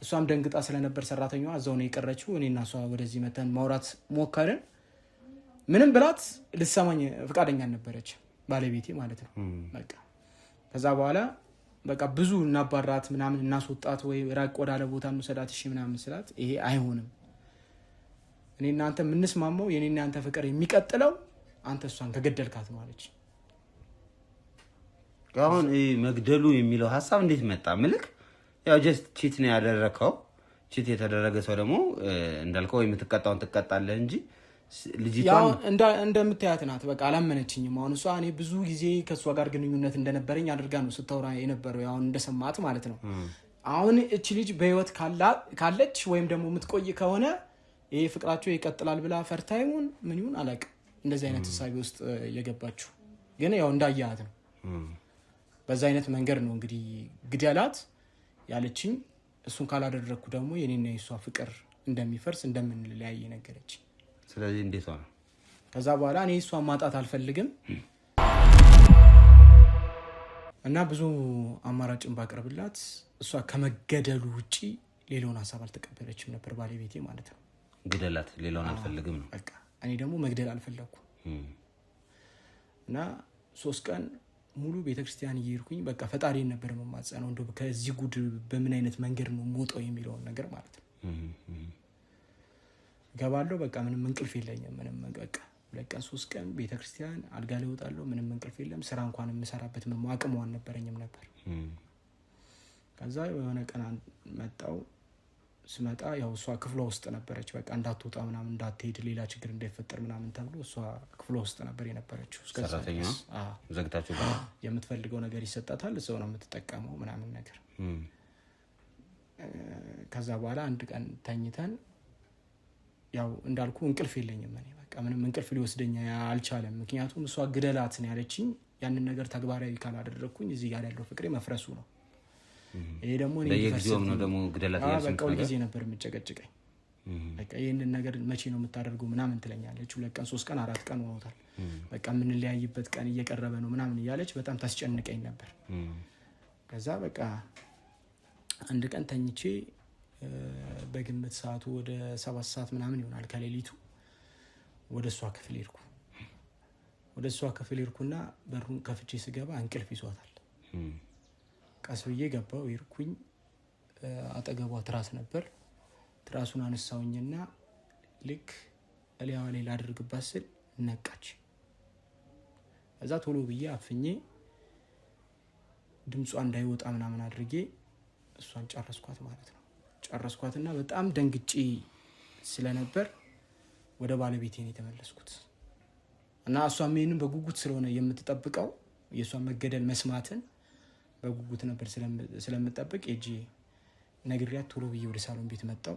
እሷም ደንግጣ ስለነበር ሰራተኛዋ እዛው ነው የቀረችው። እኔና እሷ ወደዚህ መተን ማውራት ሞከርን። ምንም ብላት ልትሰማኝ ፈቃደኛ ነበረች፣ ባለቤቴ ማለት ነው። በቃ ከዛ በኋላ በቃ ብዙ እናባራት ምናምን እናስወጣት ወይ ራቅ ወዳለ ቦታ እንሰዳት እሺ ምናምን ስላት ይሄ አይሆንም እኔ እናንተ ምንስማማው የኔ እናንተ ፍቅር የሚቀጥለው አንተ እሷን ከገደልካት ነው አለች። አሁን መግደሉ የሚለው ሐሳብ እንዴት መጣ? ምልክ ያው ጀስት ቺት ነው ያደረከው። ቺት የተደረገ ሰው ደግሞ እንዳልከው የምትቀጣውን ትቀጣለህ እንጂ ልጅቷን ያው እንደምታያት ናት። በቃ አላመነችኝም። አሁን እሷ እኔ ብዙ ጊዜ ከሷ ጋር ግንኙነት እንደነበረኝ አድርጋ ነው ስታወራ የነበረው ያው እንደሰማት ማለት ነው። አሁን እቺ ልጅ በህይወት ካለች ወይም ደግሞ የምትቆይ ከሆነ ይሄ ፍቅራቸው ይቀጥላል ብላ ፈርታይውን ምን ይሁን አላውቅም። እንደዚህ አይነት ሐሳብ ውስጥ የገባችው ግን ያው እንዳያት ነው። በዛ አይነት መንገድ ነው እንግዲህ ግደላት ያለችኝ። እሱን ካላደረኩ ደግሞ የኔና የሷ ፍቅር እንደሚፈርስ እንደምንለያይ ነገረች። ስለዚህ እንዴት ሆነ? ከዛ በኋላ እኔ እሷን ማጣት አልፈልግም እና ብዙ አማራጭን ባቀርብላት እሷ ከመገደሉ ውጪ ሌላውን ሐሳብ አልተቀበለችም ነበር ባለቤቴ ማለት ነው። ግደላት ሌላውን አልፈልግም ነው በቃ። እኔ ደግሞ መግደል አልፈለኩም እና 3 ቀን ሙሉ ቤተክርስቲያን እየሄድኩኝ በቃ ፈጣሪን ነበር መማጸነው እንደው ከዚህ ጉድ በምን አይነት መንገድ ነው ሞጣው የሚለውን ነገር ማለት ነው። ገባለሁ በቃ ምንም እንቅልፍ የለኝም። ምንም በቃ 2 ቀን 3 ቀን ቤተክርስቲያን አልጋ ላይ ወጣለሁ። ምንም እንቅልፍ የለም። ስራ እንኳን የምሰራበት ምንም አቅም አልነበረኝም ነበር። ከዛ የሆነ ቀን መጣው ስመጣ ያው እሷ ክፍሏ ውስጥ ነበረች። በቃ እንዳትወጣ ምናምን እንዳትሄድ ሌላ ችግር እንዳይፈጠር ምናምን ተብሎ እሷ ክፍሏ ውስጥ ነበር የነበረችው። ሰራተኛዋ ዘግታችሁ የምትፈልገው ነገር ይሰጣታል እዛው ነው የምትጠቀመው ምናምን ነገር። ከዛ በኋላ አንድ ቀን ተኝተን ያው እንዳልኩ እንቅልፍ የለኝም እኔ በቃ ምንም እንቅልፍ ሊወስደኝ አልቻለም። ምክንያቱም እሷ ግደላት ነው ያለችኝ። ያንን ነገር ተግባራዊ ካላደረኩኝ እዚህ ጋር ያለው ፍቅሬ መፍረሱ ነው። ይሄ ደግሞ እኔ በየጊዜው ነው ደግሞ ግደላት ያለችኝ። በቃ ሁልጊዜ ነበር የምጨቀጭቀኝ። በቃ ይሄንን ነገር መቼ ነው የምታደርገው ምናምን ትለኛለች። 2 ቀን 3 ቀን 4 ቀን ሆኖታል። በቃ የምንለያይበት ቀን እየቀረበ ነው ምናምን እያለች በጣም ታስጨንቀኝ ነበር። ከዛ በቃ አንድ ቀን ተኝቼ በግምት ሰዓቱ ወደ 7 ሰዓት ምናምን ይሆናል ከሌሊቱ ወደ እሷ ክፍል ሄድኩ። ወደ እሷ ክፍል ሄድኩና በሩን ከፍቼ ስገባ እንቅልፍ ይዟታል። ቀስ ብዬ ገባው ሄድኩኝ። አጠገቧ ትራስ ነበር። ትራሱን አነሳውኝና ልክ እሊያዋ ላይ ላድርግባት ስል ነቃች። እዛ ቶሎ ብዬ አፍኜ ድምጿ እንዳይወጣ ምናምን አድርጌ እሷን ጨረስኳት ማለት ነው። ጨረስኳትና በጣም ደንግጬ ስለነበር ወደ ባለቤቴ ነው የተመለስኩት እና እሷም ይሄንን በጉጉት ስለሆነ የምትጠብቀው የእሷን መገደል መስማትን በጉጉት ነበር ስለምጠብቅ እጂ ነግሪያት ቶሎ ብዬ ወደ ሳሎን ቤት መጣው።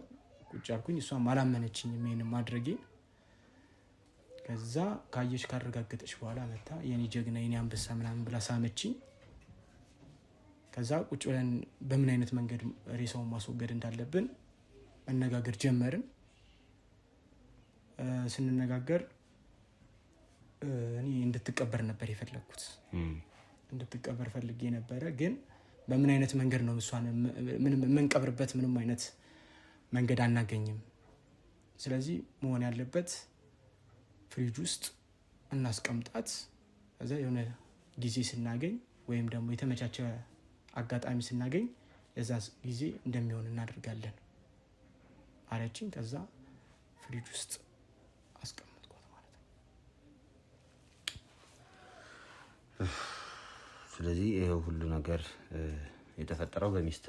ቁጭ አልኩኝ። እሷም አላመነችኝም ይሄንን ማድረጌ። ከዛ ካየሽ ካረጋገጠች በኋላ መጣ የኔ ጀግና የኔ አንበሳ ምናምን ብላ ሳመችኝ። ከዛ ቁጭ ብለን በምን አይነት መንገድ ሬሳውን ማስወገድ እንዳለብን መነጋገር ጀመርን። ስንነጋገር እኔ እንድትቀበር ነበር የፈለኩት። እንድትቀበር ፈልጌ ነበረ። ግን በምን አይነት መንገድ ነው እሷን ምንም የምንቀብርበት ምንም አይነት መንገድ አናገኝም። ስለዚህ መሆን ያለበት ፍሪጅ ውስጥ እናስቀምጣት። ከዛ የሆነ ጊዜ ስናገኝ ወይም ደግሞ የተመቻቸ አጋጣሚ ስናገኝ የዛ ጊዜ እንደሚሆን እናደርጋለን አለችኝ። ከዛ ፍሪጅ ውስጥ አስቀምጥኳት ማለት ነው። ስለዚህ ይሄ ሁሉ ነገር የተፈጠረው በሚስት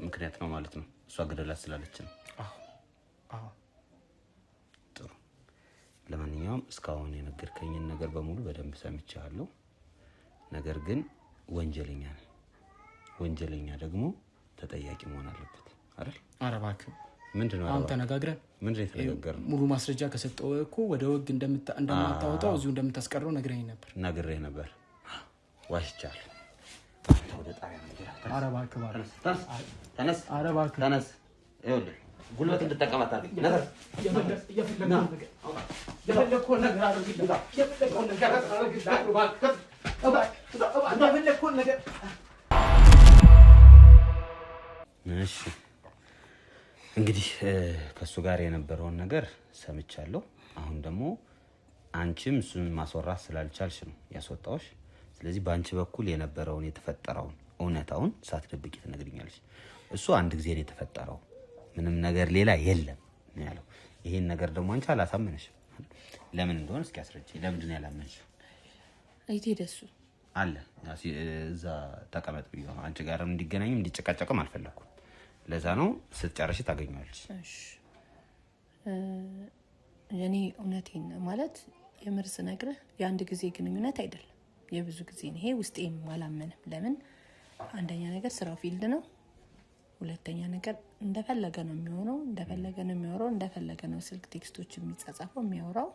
ምክንያት ነው ማለት ነው። እሷ ግደላት ስላለች ነው። አዎ። ጥሩ። ለማንኛውም እስካሁን የነገርከኝን ነገር በሙሉ በደንብ ሰምቻለሁ። ነገር ግን ወንጀለኛ ነህ። ወንጀለኛ ደግሞ ተጠያቂ መሆን አለበት አይደል? ኧረ እባክህ ምንድነው? አሁን ተነጋግረን ምንድነው የተነጋገርነው? ሙሉ ማስረጃ ከሰጠው እኮ ወደ ወግ እንደማታወጣው እዚሁ እንደምታስቀረው ነግረኝ ነበር። ዋሽቻለሁ። ወደ ጣሪያ ነገር ኧረ እባክህ ተነስ። ይኸውልህ ጉልበት እንድጠቀማት አድርግ። ነገር የፈለግከውን ነገር አድርግ። እሺ እንግዲህ ከሱ ጋር የነበረውን ነገር ሰምቻለሁ። አሁን ደግሞ አንቺም እሱን ማስወራት ስላልቻልሽ ነው ያስወጣውሽ። ስለዚህ ባንቺ በኩል የነበረውን የተፈጠረውን እውነታውን ሳትደብቂ ትነግሪኛለሽ። እሱ አንድ ጊዜ ነው የተፈጠረው፣ ምንም ነገር ሌላ የለም ነው ያለው። ይሄን ነገር ደግሞ አንቺ አላሳመነሽም። ለምን እንደሆነ እስኪ አስረጂ። ለምንድን ነው ያላመንሽው? አይቴ ደሱ አለ እዛ ተቀመጥ ብዬ ነው አንቺ ጋርም እንዲገናኝም እንዲጨቃጨቅም አልፈለኩም። ለዛ ነው ስትጨርሺ ታገኘዋለሽ። እሺ የኔ እውነቴን ማለት የምርስ ነግረህ የአንድ ጊዜ ግንኙነት አይደለም፣ የብዙ ጊዜ ነው። ይሄ ውስጤም አላመንም። ለምን? አንደኛ ነገር ስራው ፊልድ ነው። ሁለተኛ ነገር እንደፈለገ ነው የሚሆነው፣ እንደፈለገ ነው የሚያወራው፣ እንደፈለገ ነው ስልክ ቴክስቶች የሚጻጻፈው የሚያወራው።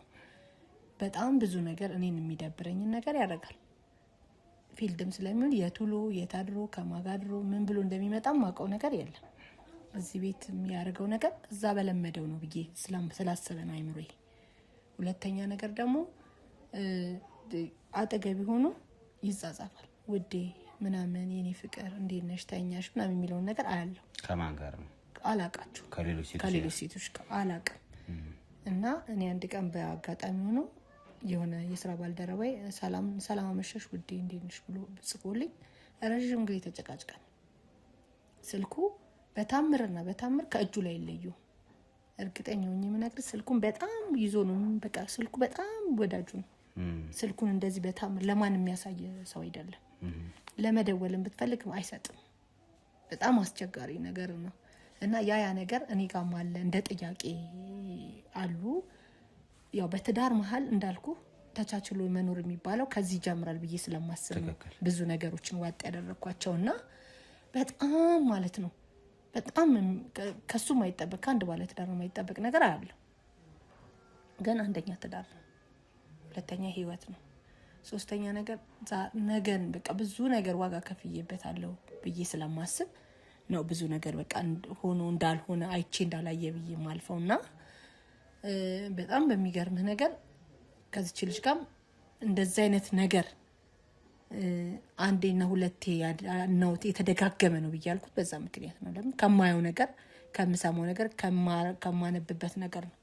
በጣም ብዙ ነገር እኔን የሚደብረኝን ነገር ያደርጋል። ፊልድም ስለሚሆን የቱሎ የታድሮ ከማጋድሮ ምን ብሎ እንደሚመጣም ማውቀው ነገር የለም። እዚህ ቤት የሚያደርገው ነገር እዛ በለመደው ነው ብዬ ስላሰበ ነው አይምሮዬ። ሁለተኛ ነገር ደግሞ አጠገቢ ሆኖ ይጻጻፋል። ውዴ ምናምን የኔ ፍቅር እንዴት ነሽ ተኛሽ ምናምን የሚለውን ነገር አያለሁ። ከማን ጋር ነው? አላቃቸው ከሌሎች ሴቶች ጋር አላቅም። እና እኔ አንድ ቀን በአጋጣሚ ሆኖ የሆነ የስራ ባልደረባይ ሰላም አመሸሽ ውዴ እንዴት ነሽ ብሎ ጽፎልኝ ረጅም ጊዜ ተጨቃጭቀን ስልኩ በታምርና በታምር ከእጁ ላይ ይለዩ። እርግጠኛ ሆኜ የምነግርህ ስልኩን በጣም ይዞ ነው። በቃ ስልኩ በጣም ወዳጁ ነው። ስልኩን እንደዚህ በታምር ለማን የሚያሳይ ሰው አይደለም። ለመደወልም ብትፈልግ አይሰጥም። በጣም አስቸጋሪ ነገር ነው። እና ያ ነገር እኔ ጋርም አለ እንደ ጥያቄ አሉ። ያው በትዳር መሀል እንዳልኩ ተቻችሎ መኖር የሚባለው ከዚህ ይጀምራል ብዬ ስለማስብ ነው ብዙ ነገሮችን ዋጥ ያደረኳቸውና በጣም ማለት ነው በጣም ከሱ ማይጠበቅ አንድ ባለ ትዳር ማይጠበቅ ነገር አያለሁ። ግን አንደኛ ትዳር ነው፣ ሁለተኛ ህይወት ነው፣ ሶስተኛ ነገር ነገን በቃ ብዙ ነገር ዋጋ ከፍዬበታለሁ ብዬ ስለማስብ ነው ብዙ ነገር በቃ ሆኖ እንዳልሆነ አይቼ እንዳላየ ብዬ ማልፈውና በጣም በሚገርምህ ነገር ከዚች ልጅ ጋር እንደዚህ አይነት ነገር አንዴና ሁለቴ ነው የተደጋገመ ነው ብያልኩት በዛ ምክንያት ነው። ለምን ከማየው ነገር ከምሰማው ነገር ከማነብበት ነገር ነው።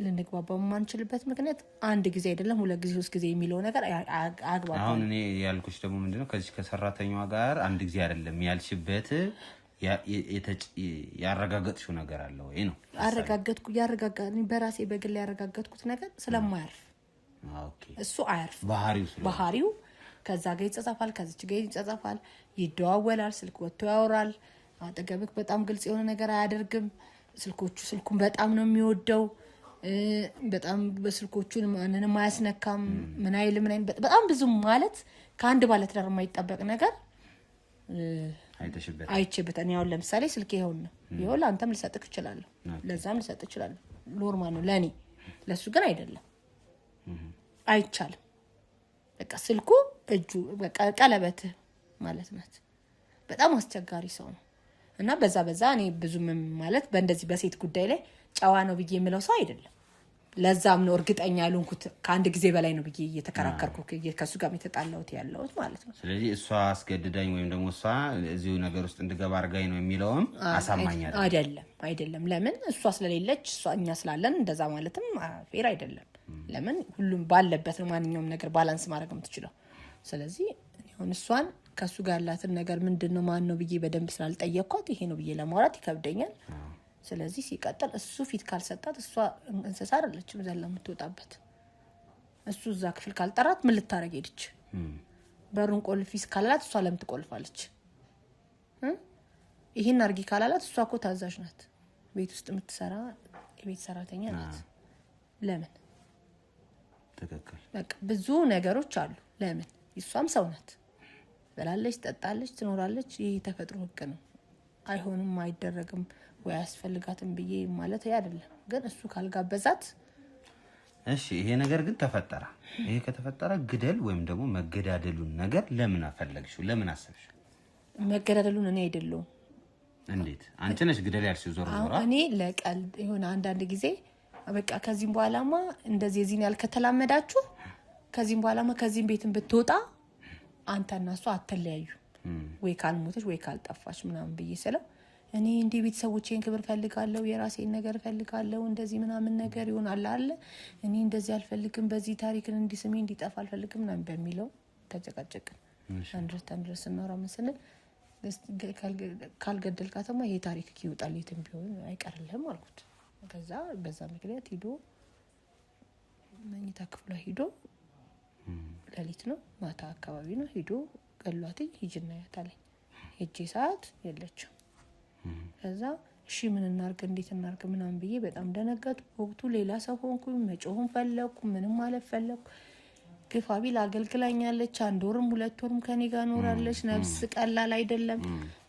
ልንግባባው ማንችልበት ምክንያት አንድ ጊዜ አይደለም ሁለት ጊዜ ሶስት ጊዜ የሚለው ነገር አግባባ። አሁን እኔ ያልኩሽ ደግሞ ምንድነው ከዚህ ከሰራተኛዋ ጋር አንድ ጊዜ አይደለም ያልሽበት ያረጋገጥሽው ነገር አለ ወይ ነው? ያረጋገጥኩ በራሴ በግል ያረጋገጥኩት ነገር ስለማያርፍ እሱ አያርፍ ባህሪው ከዛ ጋር ይጻጻፋል፣ ከዚች ጋር ይጻጻፋል፣ ይደዋወላል፣ ስልክ ወጥቶ ያወራል። አጠገብክ በጣም ግልጽ የሆነ ነገር አያደርግም። ስልኩን በጣም ነው የሚወደው። በጣም በስልኮቹን ማንንም አያስነካም። ምን አይል በጣም ብዙ ማለት ከአንድ ባለ ትዳር የማይጠበቅ ነገር አይቼበት እኔ አሁን ለምሳሌ ስልክ ይሄውን ነው ይሄው ለአንተም ልሰጥክ ይችላል፣ ለዛም ልሰጥ ይችላል። ኖርማል ነው ለኔ፣ ለሱ ግን አይደለም፣ አይቻልም። በቃ ስልኩ እጁ በቃ ቀለበት ማለት ነው። በጣም አስቸጋሪ ሰው ነው እና በዛ እኔ ብዙም ማለት በእንደዚህ በሴት ጉዳይ ላይ ጨዋ ነው ብዬ የምለው ሰው አይደለም። ለዛም ነው እርግጠኛ ያልሆንኩት ከአንድ ጊዜ በላይ ነው ብዬ እየተከራከርኩ ከሱ ጋር የተጣላሁት ያለሁት ማለት ነው። ስለዚህ እሷ አስገድዳኝ ወይም ደግሞ እሷ እዚሁ ነገር ውስጥ እንድገባ አድርጋኝ ነው የሚለውም አሳማኝ አይደለም። ለምን እሷ ስለሌለች እኛ ስላለን እንደዛ ማለትም ፌር አይደለም። ለምን ሁሉም ባለበት ነው ማንኛውም ነገር ባላንስ ማድረግ የምትችለው። ስለዚህ አሁን እሷን ከሱ ጋር ያላትን ነገር ምንድነው ማን ነው ብዬ በደንብ ስላልጠየቅኳት ይሄ ነው ብዬ ለማውራት ይከብደኛል። ስለዚህ ሲቀጥል እሱ ፊት ካልሰጣት እሷ እንስሳ አይደለችም ዘላ የምትወጣበት። እሱ እዛ ክፍል ካልጠራት ምን ልታረግ ሄድች? በሩን ቆልፊስ ካላላት እሷ ለምን ትቆልፋለች? ይሄን አርጊ ካላላት እሷ እኮ ታዛዥ ናት፣ ቤት ውስጥ የምትሰራ የቤት ሰራተኛ ናት። ለምን ተከከለ? በቃ ብዙ ነገሮች አሉ። ለምን እሷም ሰው ናት፣ በላለች፣ ጠጣለች፣ ትኖራለች። ይሄ ተፈጥሮ ህግ ነው። አይሆንም አይደረግም ወይ አስፈልጋትም ብዬ ማለት አይደለም። ግን እሱ ካልጋበዛት እሺ። ይሄ ነገር ግን ተፈጠረ። ይሄ ከተፈጠረ ግደል ወይም ደግሞ መገዳደሉን ነገር ለምን አፈለግሽው? ለምን አሰብሽ? መገዳደሉን እኔ አይደለሁም። እንዴት አንቺ ነሽ ግደል ያልሽው? ዞር እኔ ለቀልድ የሆነ አንዳንድ ጊዜ በቃ ከዚህም በኋላማ እንደዚህ እዚህን ያልከተላመዳችሁ ከዚህም በኋላማ ከዚህም ቤትን ብትወጣ አንተና እሷ አትለያዩ ወይ ካልሞተች ወይ ካልጠፋች ምናምን ብዬ ስለው እኔ እንደ ቤተሰቦቼን ክብር ፈልጋለሁ፣ የራሴን ነገር ፈልጋለሁ፣ እንደዚህ ምናምን ነገር ይሆናል አለ። እኔ እንደዚህ አልፈልግም፣ በዚህ ታሪክን እንዲስሜ እንዲጠፋ አልፈልግም ምናምን በሚለው ተጨቃጨቅን። አንድረስ እናወራ መሰለኝ ካልገደልካተማ ይሄ ታሪክ ይወጣል የትም ቢሆን አይቀርልህም አልኩት። ከዛ በዛ ምክንያት ሄዶ መኝታ ክፍሏ ሄዶ ሌሊት ነው ማታ አካባቢ ነው ሄዶ ገሏት ሂጅና ያታለኝ ሄጄ ሰዓት የለችም። ከዛ እሺ ምን እናርግ እንዴት እናርግ ምናምን ብዬ በጣም ደነገጥኩ። ወቅቱ ሌላ ሰው ሆንኩኝ። መጮህም ፈለኩ ምንም ማለት ፈለኩ። ግፋቢል አገልግላኛለች። 1 ወርም 2 ወርም ከኔ ጋር ኖራለች። ነፍስ ቀላል አይደለም።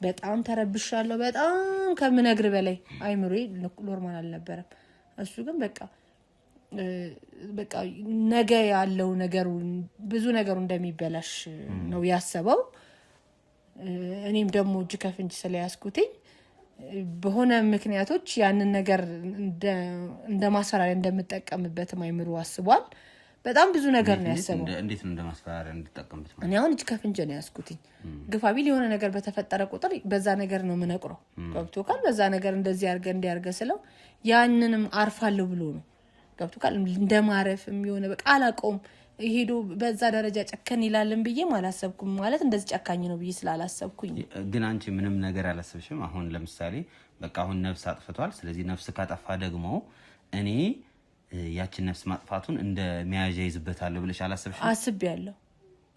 በጣም ተረብሻለሁ። በጣም ከምነግር በላይ አይምሮዬ ኖርማል አልነበረም። እሱ ግን በቃ ነገ ያለው ነገሩ ብዙ ነገሩ እንደሚበላሽ ነው ያሰበው። እኔም ደግሞ እጅ ከፍንጅ ስለያዝኩትኝ በሆነ ምክንያቶች ያንን ነገር እንደማስፈራሪያ እንደምጠቀምበትም አይምሮ አስቧል። በጣም ብዙ ነገር ነው ያሰበው። እንዴት ነው እንደማስፈራሪያ እንድጠቀምበት ማለት? እኔ አሁን እጅ ከፍንጅ ነው ያዝኩትኝ። ግፋቢል የሆነ ነገር በተፈጠረ ቁጥር በዛ ነገር ነው ምነቅረው። ገብቶካል? በዛ ነገር እንደዚህ አርገ እንዲያርገ ስለው ያንንም አርፋለሁ ብሎ ነው። ገብቶካል? እንደማረፍ የሚሆነ በቃ አላቆም ሄዶ በዛ ደረጃ ጨከን ይላልን ብዬ አላሰብኩም። ማለት እንደዚህ ጨካኝ ነው ብዬ ስላላሰብኩኝ። ግን አንቺ ምንም ነገር አላሰብሽም? አሁን ለምሳሌ በቃ አሁን ነፍስ አጥፍቷል። ስለዚህ ነፍስ ካጠፋ ደግሞ እኔ ያችን ነፍስ ማጥፋቱን እንደ መያዣ ይዝበታል ብለሽ አላሰብሽም? አስቤያለሁ።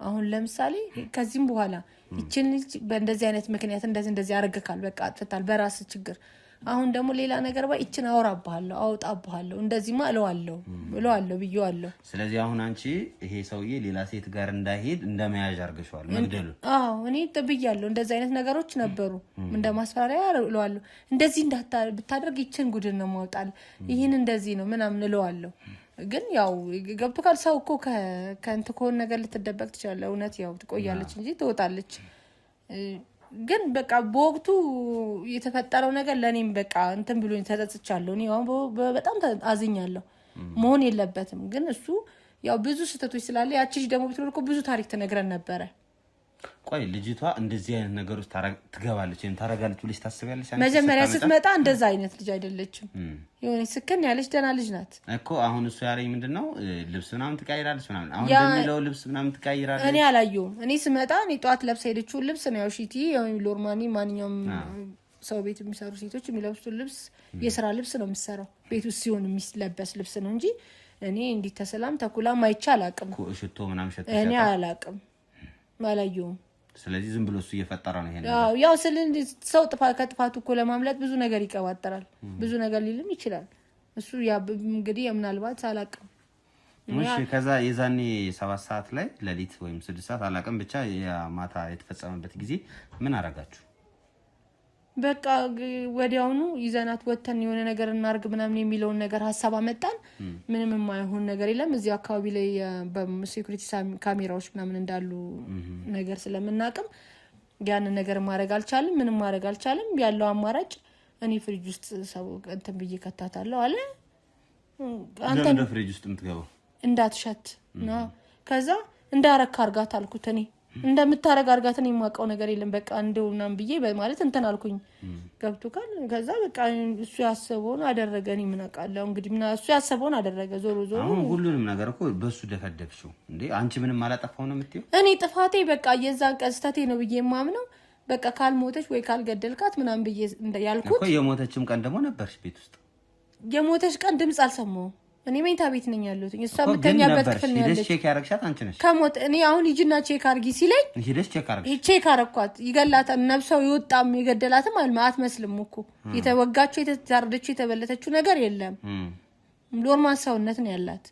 አሁን ለምሳሌ ከዚህም በኋላ ይችን ልጅ በእንደዚህ አይነት ምክንያት እንደዚህ አርገካል በቃ አጥፍታል በራስ ችግር። አሁን ደግሞ ሌላ ነገር ይችን አውራባለሁ አውጣባለሁ እንደዚህማ እለዋለሁ ብዬዋለሁ። ስለዚህ አሁን አንቺ ይሄ ሰውዬ ሌላ ሴት ጋር እንዳይሄድ እንደመያዣ አርገሽዋል መግደሉ? አዎ እኔ ብያለሁ። እንደዚህ አይነት ነገሮች ነበሩ። እንደማስፈራሪያ እለዋለሁ። እንደዚህ ብታደርግ ይችን ጉድን ነው ማውጣል ይሄን እንደዚህ ነው ምናምን እለዋለሁ። ግን ያው ገብቶካል? ሰው እኮ ከእንት ከሆነ ነገር ልትደበቅ ትችላለህ። እውነት ያው ትቆያለች እንጂ ትወጣለች። ግን በቃ በወቅቱ የተፈጠረው ነገር ለኔም በቃ እንትን ብሎኝ ተጸጽቻለሁ። እኔ አሁን በጣም አዝኛለሁ። መሆን የለበትም። ግን እሱ ያው ብዙ ስህተቶች ስላለ ያቺ ደግሞ ብትኖር እኮ ብዙ ታሪክ ትነግረን ነበረ። ቆይ ልጅቷ እንደዚህ አይነት ነገር ውስጥ ትገባለች ወይም ታረጋለች ብለሽ ታስቢያለሽ? መጀመሪያ ስትመጣ እንደዛ አይነት ልጅ አይደለችም። የሆነ ስከን ያለች ደህና ልጅ ናት እኮ። አሁን እሱ ያለኝ ምንድነው ልብስ ምናምን ትቀይራለች ምናምን። አሁን እንደሚለው ልብስ ምናምን ትቀይራለች። እኔ አላየሁም። እኔ ስመጣ እኔ ጧት ለብሳ ሄደችው ልብስ ነው ያው ሺቲ ወይም ሎርማኒ ማንኛውም ሰው ቤት የሚሰሩ ሴቶች የሚለብሱት ልብስ የሥራ ልብስ ነው የምትሰራው። ቤት ውስጥ ሲሆን የሚለበስ ልብስ ነው እንጂ እኔ እንዲህ ተሰላም ተኩላም አይቻል አቅም ሽቶ ምናምን ሸጥ እኔ አላቅም አላየሁም። ስለዚህ ዝም ብሎ እሱ እየፈጠረ ነው ይሄን። ያው ሰው ከጥፋቱ እኮ ለማምለጥ ብዙ ነገር ይቀባጠራል። ብዙ ነገር ሊልም ይችላል። እሱ ያ እንግዲህ ምናልባት አላቅም። እሺ ከዛ የዛኔ 7 ሰዓት ላይ ሌሊት ወይም 6 ሰዓት አላቅም ብቻ ማታ የተፈጸመበት ጊዜ ምን አረጋችሁ? በቃ ወዲያውኑ ይዘናት ወተን የሆነ ነገር እናርግ ምናምን የሚለውን ነገር ሐሳብ አመጣን። ምንም የማይሆን ነገር የለም። እዚህ አካባቢ ላይ በሴኩሪቲ ካሜራዎች ምናምን እንዳሉ ነገር ስለምናቅም ያንን ነገር ማድረግ አልቻለም። ምንም ማድረግ አልቻለም። ያለው አማራጭ እኔ ፍሪጅ ውስጥ ሰው እንትን ብዬ ከታታለሁ አለ። አንተ እንደ ፍሪጅ ውስጥ የምትገባው እንዳትሸት ነው። ከዛ እንዳረካ አርጋት አልኩት። እኔ እንደምታረጋ አርጋትን የማውቀው ነገር የለም። በቃ እንደውናም ብዬ ማለት እንትን አልኩኝ። ገብቶካል? ከዛ በቃ እሱ ያሰበውን አደረገ። እኔ ምን አውቃለሁ እንግዲህ እሱ ያሰበውን አደረገ። ዞሮ አሁን ሁሉንም ነገር እኮ በሱ ደፈደፍሽው እንዴ? አንቺ ምንም አላጠፋው ነው የምትይው? እኔ ጥፋቴ በቃ የዛን ቀን ስህተቴ ነው ብዬ የማምነው በቃ ካልሞተች ወይ ካልገደልካት ምናምን ብዬ ያልኩት እኮ። የሞተችም ቀን ደግሞ ነበርሽ ቤት ውስጥ? የሞተች ቀን ድምጽ አልሰማሁም። እኔ መኝታ ቤት ነኝ ያለሁት። እሷ የምተኛበት ክፍል ነው ያለች። ቼክ ያረግሻት አንቺ ነሽ? ከሞት እኔ አሁን ሂጂና ቼክ አርጊ ሲለኝ ሄደሽ ቼክ አረግሽ? ቼክ አረኳት። ይገላታል ነብሰው ይወጣም የገደላትም አትመስልም እኮ። የተወጋችው የተታረደችው የተበለተችው ነገር የለም። ኖርማል ሰውነት ነው ያላት።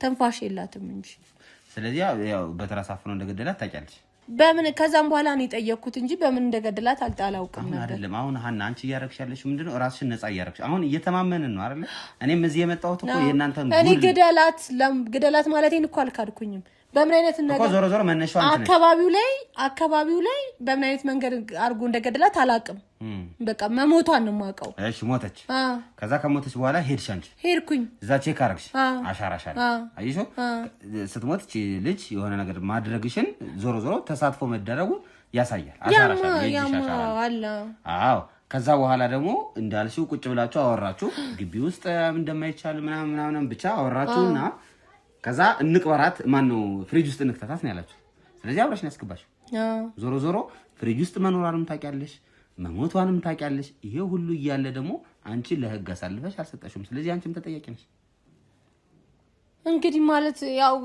ተንፋሽ የላትም እንጂ። ስለዚህ ያው በተራሳፍኖ እንደገደላት ታውቂያለሽ? በምን ከዛም በኋላ ነው የጠየቅኩት እንጂ በምን እንደገደላት አላውቅም ነበር። አይደለም አሁን ሀና አንቺ እያረግሻለሽ ምንድነው? ራስሽን ነፃ እያረግሽ አሁን እየተማመንን ነው አይደል? እኔም እዚህ የመጣሁት እኮ የእናንተን እኔ ገደላት ማለቴን እኮ አልካድኩኝም። በምን አይነት ነገር ዞሮ ዞሮ መነሻው አንተ ነሽ። አካባቢው ላይ በምን አይነት መንገድ አርጎ እንደገደላት አላውቅም። በቃ መሞቷን ነው የማውቀው። እሺ ሞተች። ከዛ ከሞተች በኋላ ሄድሽ አንቺ? ሄድኩኝ። እዛ ቼክ አረግሽ? አሻራሻል አይሾ ስትሞት እቺ ልጅ የሆነ ነገር ማድረግሽን ዞሮ ዞሮ ተሳትፎ መደረጉ ያሳያል። አሻራሻል ይሻሻል። አዎ ከዛ በኋላ ደግሞ እንዳልሽው ቁጭ ብላችሁ አወራችሁ። ግቢ ውስጥ እንደማይቻል ምናምን ብቻ አወራችሁና ከዛ እንቅበራት ማን ነው ፍሪጅ ውስጥ እንክተታት ነው ያላችሁ። ስለዚህ አብረሽ ነው ያስገባሽው። ዞሮ ዞሮ ፍሪጅ ውስጥ መኖሯንም ታውቂያለሽ፣ መሞቷንም ታውቂያለሽ። ይሄ ሁሉ እያለ ደግሞ አንቺ ለህግ አሳልፈሽ አልሰጠሽም። ስለዚህ አንቺም ተጠያቂ ነሽ። እንግዲህ ማለት ያው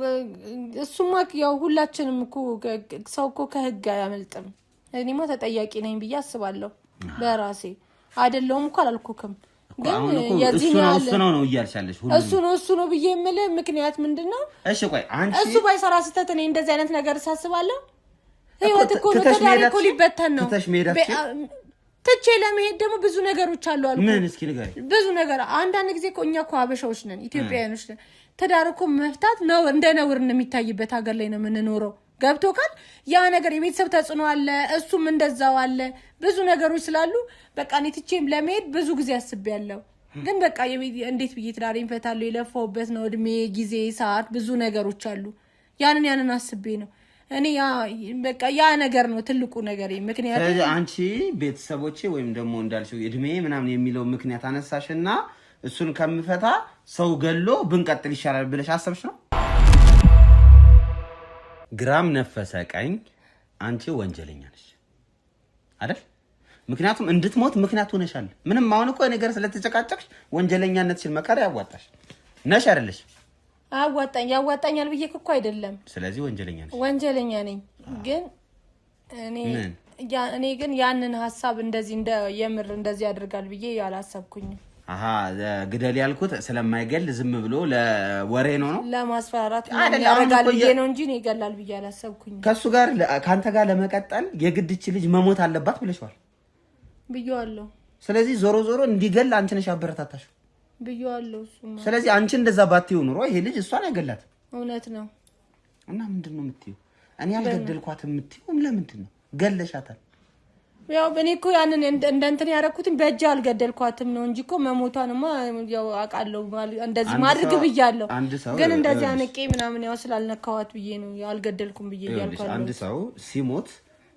እሱማ ያው ሁላችንም እኮ ሰው እኮ ከህግ አያመልጥም። እኔማ ተጠያቂ ነኝ ብዬ አስባለሁ በራሴ አይደለሁም እኮ አላልኩክም። ግን የዚህ ነው እያልሻለሽ ሁሉ እሱ ነው ብዬ የምልህ ምክንያት ምንድነው? እሺ ቆይ አንቺ እሱ ባይሰራ ስተት እኔ እንደዚህ አይነት ነገር ሳስባለሁ ህይወት እኮ ነው ተዳሪ እኮ ሊበተን ነው። ትቼ ለመሄድ ደግሞ ብዙ ነገሮች አሉ አልኩ። ምን እስኪ ንገሪ። ብዙ ነገር አንዳንድ ጊዜ እኮ እኛ እኮ ሀበሻዎች ነን፣ ኢትዮጵያውያኖች ነን። ትዳር እኮ መፍታት ነው እንደ ነውር የሚታይበት ሀገር ላይ ነው የምንኖረው። ገብቶካል? ያ ነገር የቤተሰብ ተጽዕኖ አለ፣ እሱም እንደዛው አለ። ብዙ ነገሮች ስላሉ በቃ እኔ ትቼም ለመሄድ ብዙ ጊዜ አስቤያለሁ። ግን በቃ እንዴት ብዬ ትዳሬን እፈታለሁ? የለፋሁበት ነው እድሜ፣ ጊዜ፣ ሰዓት፣ ብዙ ነገሮች አሉ። ያንን አስቤ ነው እኔ በቃ ያ ነገር ነው ትልቁ ነገር። ምክንያቱም ስለዚህ አንቺ ቤተሰቦቼ ወይም ደግሞ እንዳልሽው እድሜ ምናምን የሚለው ምክንያት አነሳሽና እሱን ከምፈታ ሰው ገሎ ብንቀጥል ይሻላል ብለሽ አሰብሽ ነው። ግራም ነፈሰ ቀኝ አንቺ ወንጀለኛ ነሽ አይደል? ምክንያቱም እንድትሞት ምክንያት ሆነሻል። ምንም አሁን እኮ ነገር ስለተጨቃጨቅሽ ወንጀለኛነትሽን መከራ ያዋጣሽ ነሽ አይደለሽ? ያዋጣኛል ብዬ እኮ አይደለም። ስለዚህ ወንጀለኛ ነሽ። ወንጀለኛ ነኝ። ግን እኔ ግን ያንን ሐሳብ እንደዚህ የምር እንደዚህ ያደርጋል ብዬ ያላሰብኩኝም። ግደል ያልኩት ስለማይገል ዝም ብሎ ለወሬ ነው ለማስፈራራት ያደርጋል ብዬ ነው እንጂ እኔ ይገላል ብዬ አላሰብኩኝም። ከሱ ጋር ካንተ ጋር ለመቀጠል የግድች ልጅ መሞት አለባት ብለሽዋል ብዬዋለሁ። ስለዚህ ዞሮ ዞሮ እንዲገል አንቺ ነሽ አበረታታሽው ብዬዋለሁ። እሱማ ስለዚህ አንቺ እንደዛ ባትይው ኑሮ ይሄ ልጅ እሷን አይገላት። እውነት ነው። እና ምንድነው የምትይው? እኔ አልገደልኳትም የምትይው ለምንድን ነው? ገለሻታል። ያው እኔ እኮ ያንን እንትን ያደረኩትን በእጅ አልገደልኳትም ነው እንጂ እኮ መሞቷንማ ያው አውቃለሁ። እንደዚህ ማድረግ ብያለሁ። ግን እንደዚህ አንቄ ምናምን ያው ስላልነካዋት ብዬ ነው አልገደልኩም ብዬ ያልኳለሁ። አንድ ሰው ሲሞት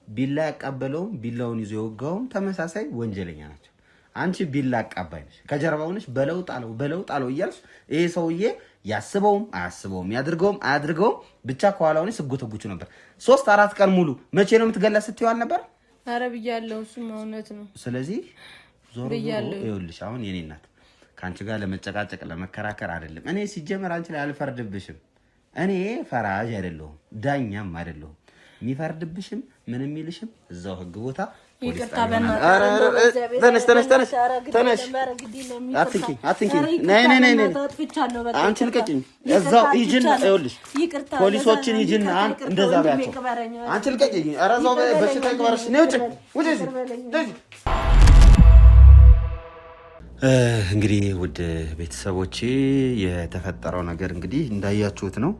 ቢላ ያቃበለውም ቢላውን ይዞ የወጋውም ተመሳሳይ ወንጀለኛ ናቸው። አንቺ ቢላ አቃባይ ነሽ፣ ከጀርባው ነሽ። በለው ጣለው እያልሽ ይሄ ሰውዬ ያስበውም አያስበውም ያድርገውም አያድርገውም ብቻ ከኋላው ነሽ ስጎተጉቹ ነበር 3-4 ቀን ሙሉ። መቼ ነው የምትገላት ስትይዋል ነበር? አረ ብያለሁ። እሱም እውነት ነው። ስለዚህ ዞሮ ይኸውልሽ አሁን የኔ እናት ከአንቺ ጋር ለመጨቃጨቅ ለመከራከር አይደለም። እኔ ሲጀመር አንቺ ላይ አልፈርድብሽም። እኔ ፈራጅ አይደለሁም ዳኛም አይደለሁም። የሚፈርድብሽም ምን የሚልሽም እዛው ህግ ቦታ ይቅርታ ተነሽ አትንኪ ነይ አንቺ ልቀቂኝ። እዛው ሂጂና ይኸውልሽ ፖሊሶችን ሂጂና እንደዛ ባያቸው አንቺ ልቀቂኝ። ኧረ እዛው በሽታ ይቅበርሽ። ነይ ውጪ። እንግዲህ ውድ ቤተሰቦቼ የተፈጠረው ነገር እንግዲህ እንዳያችሁት ነው።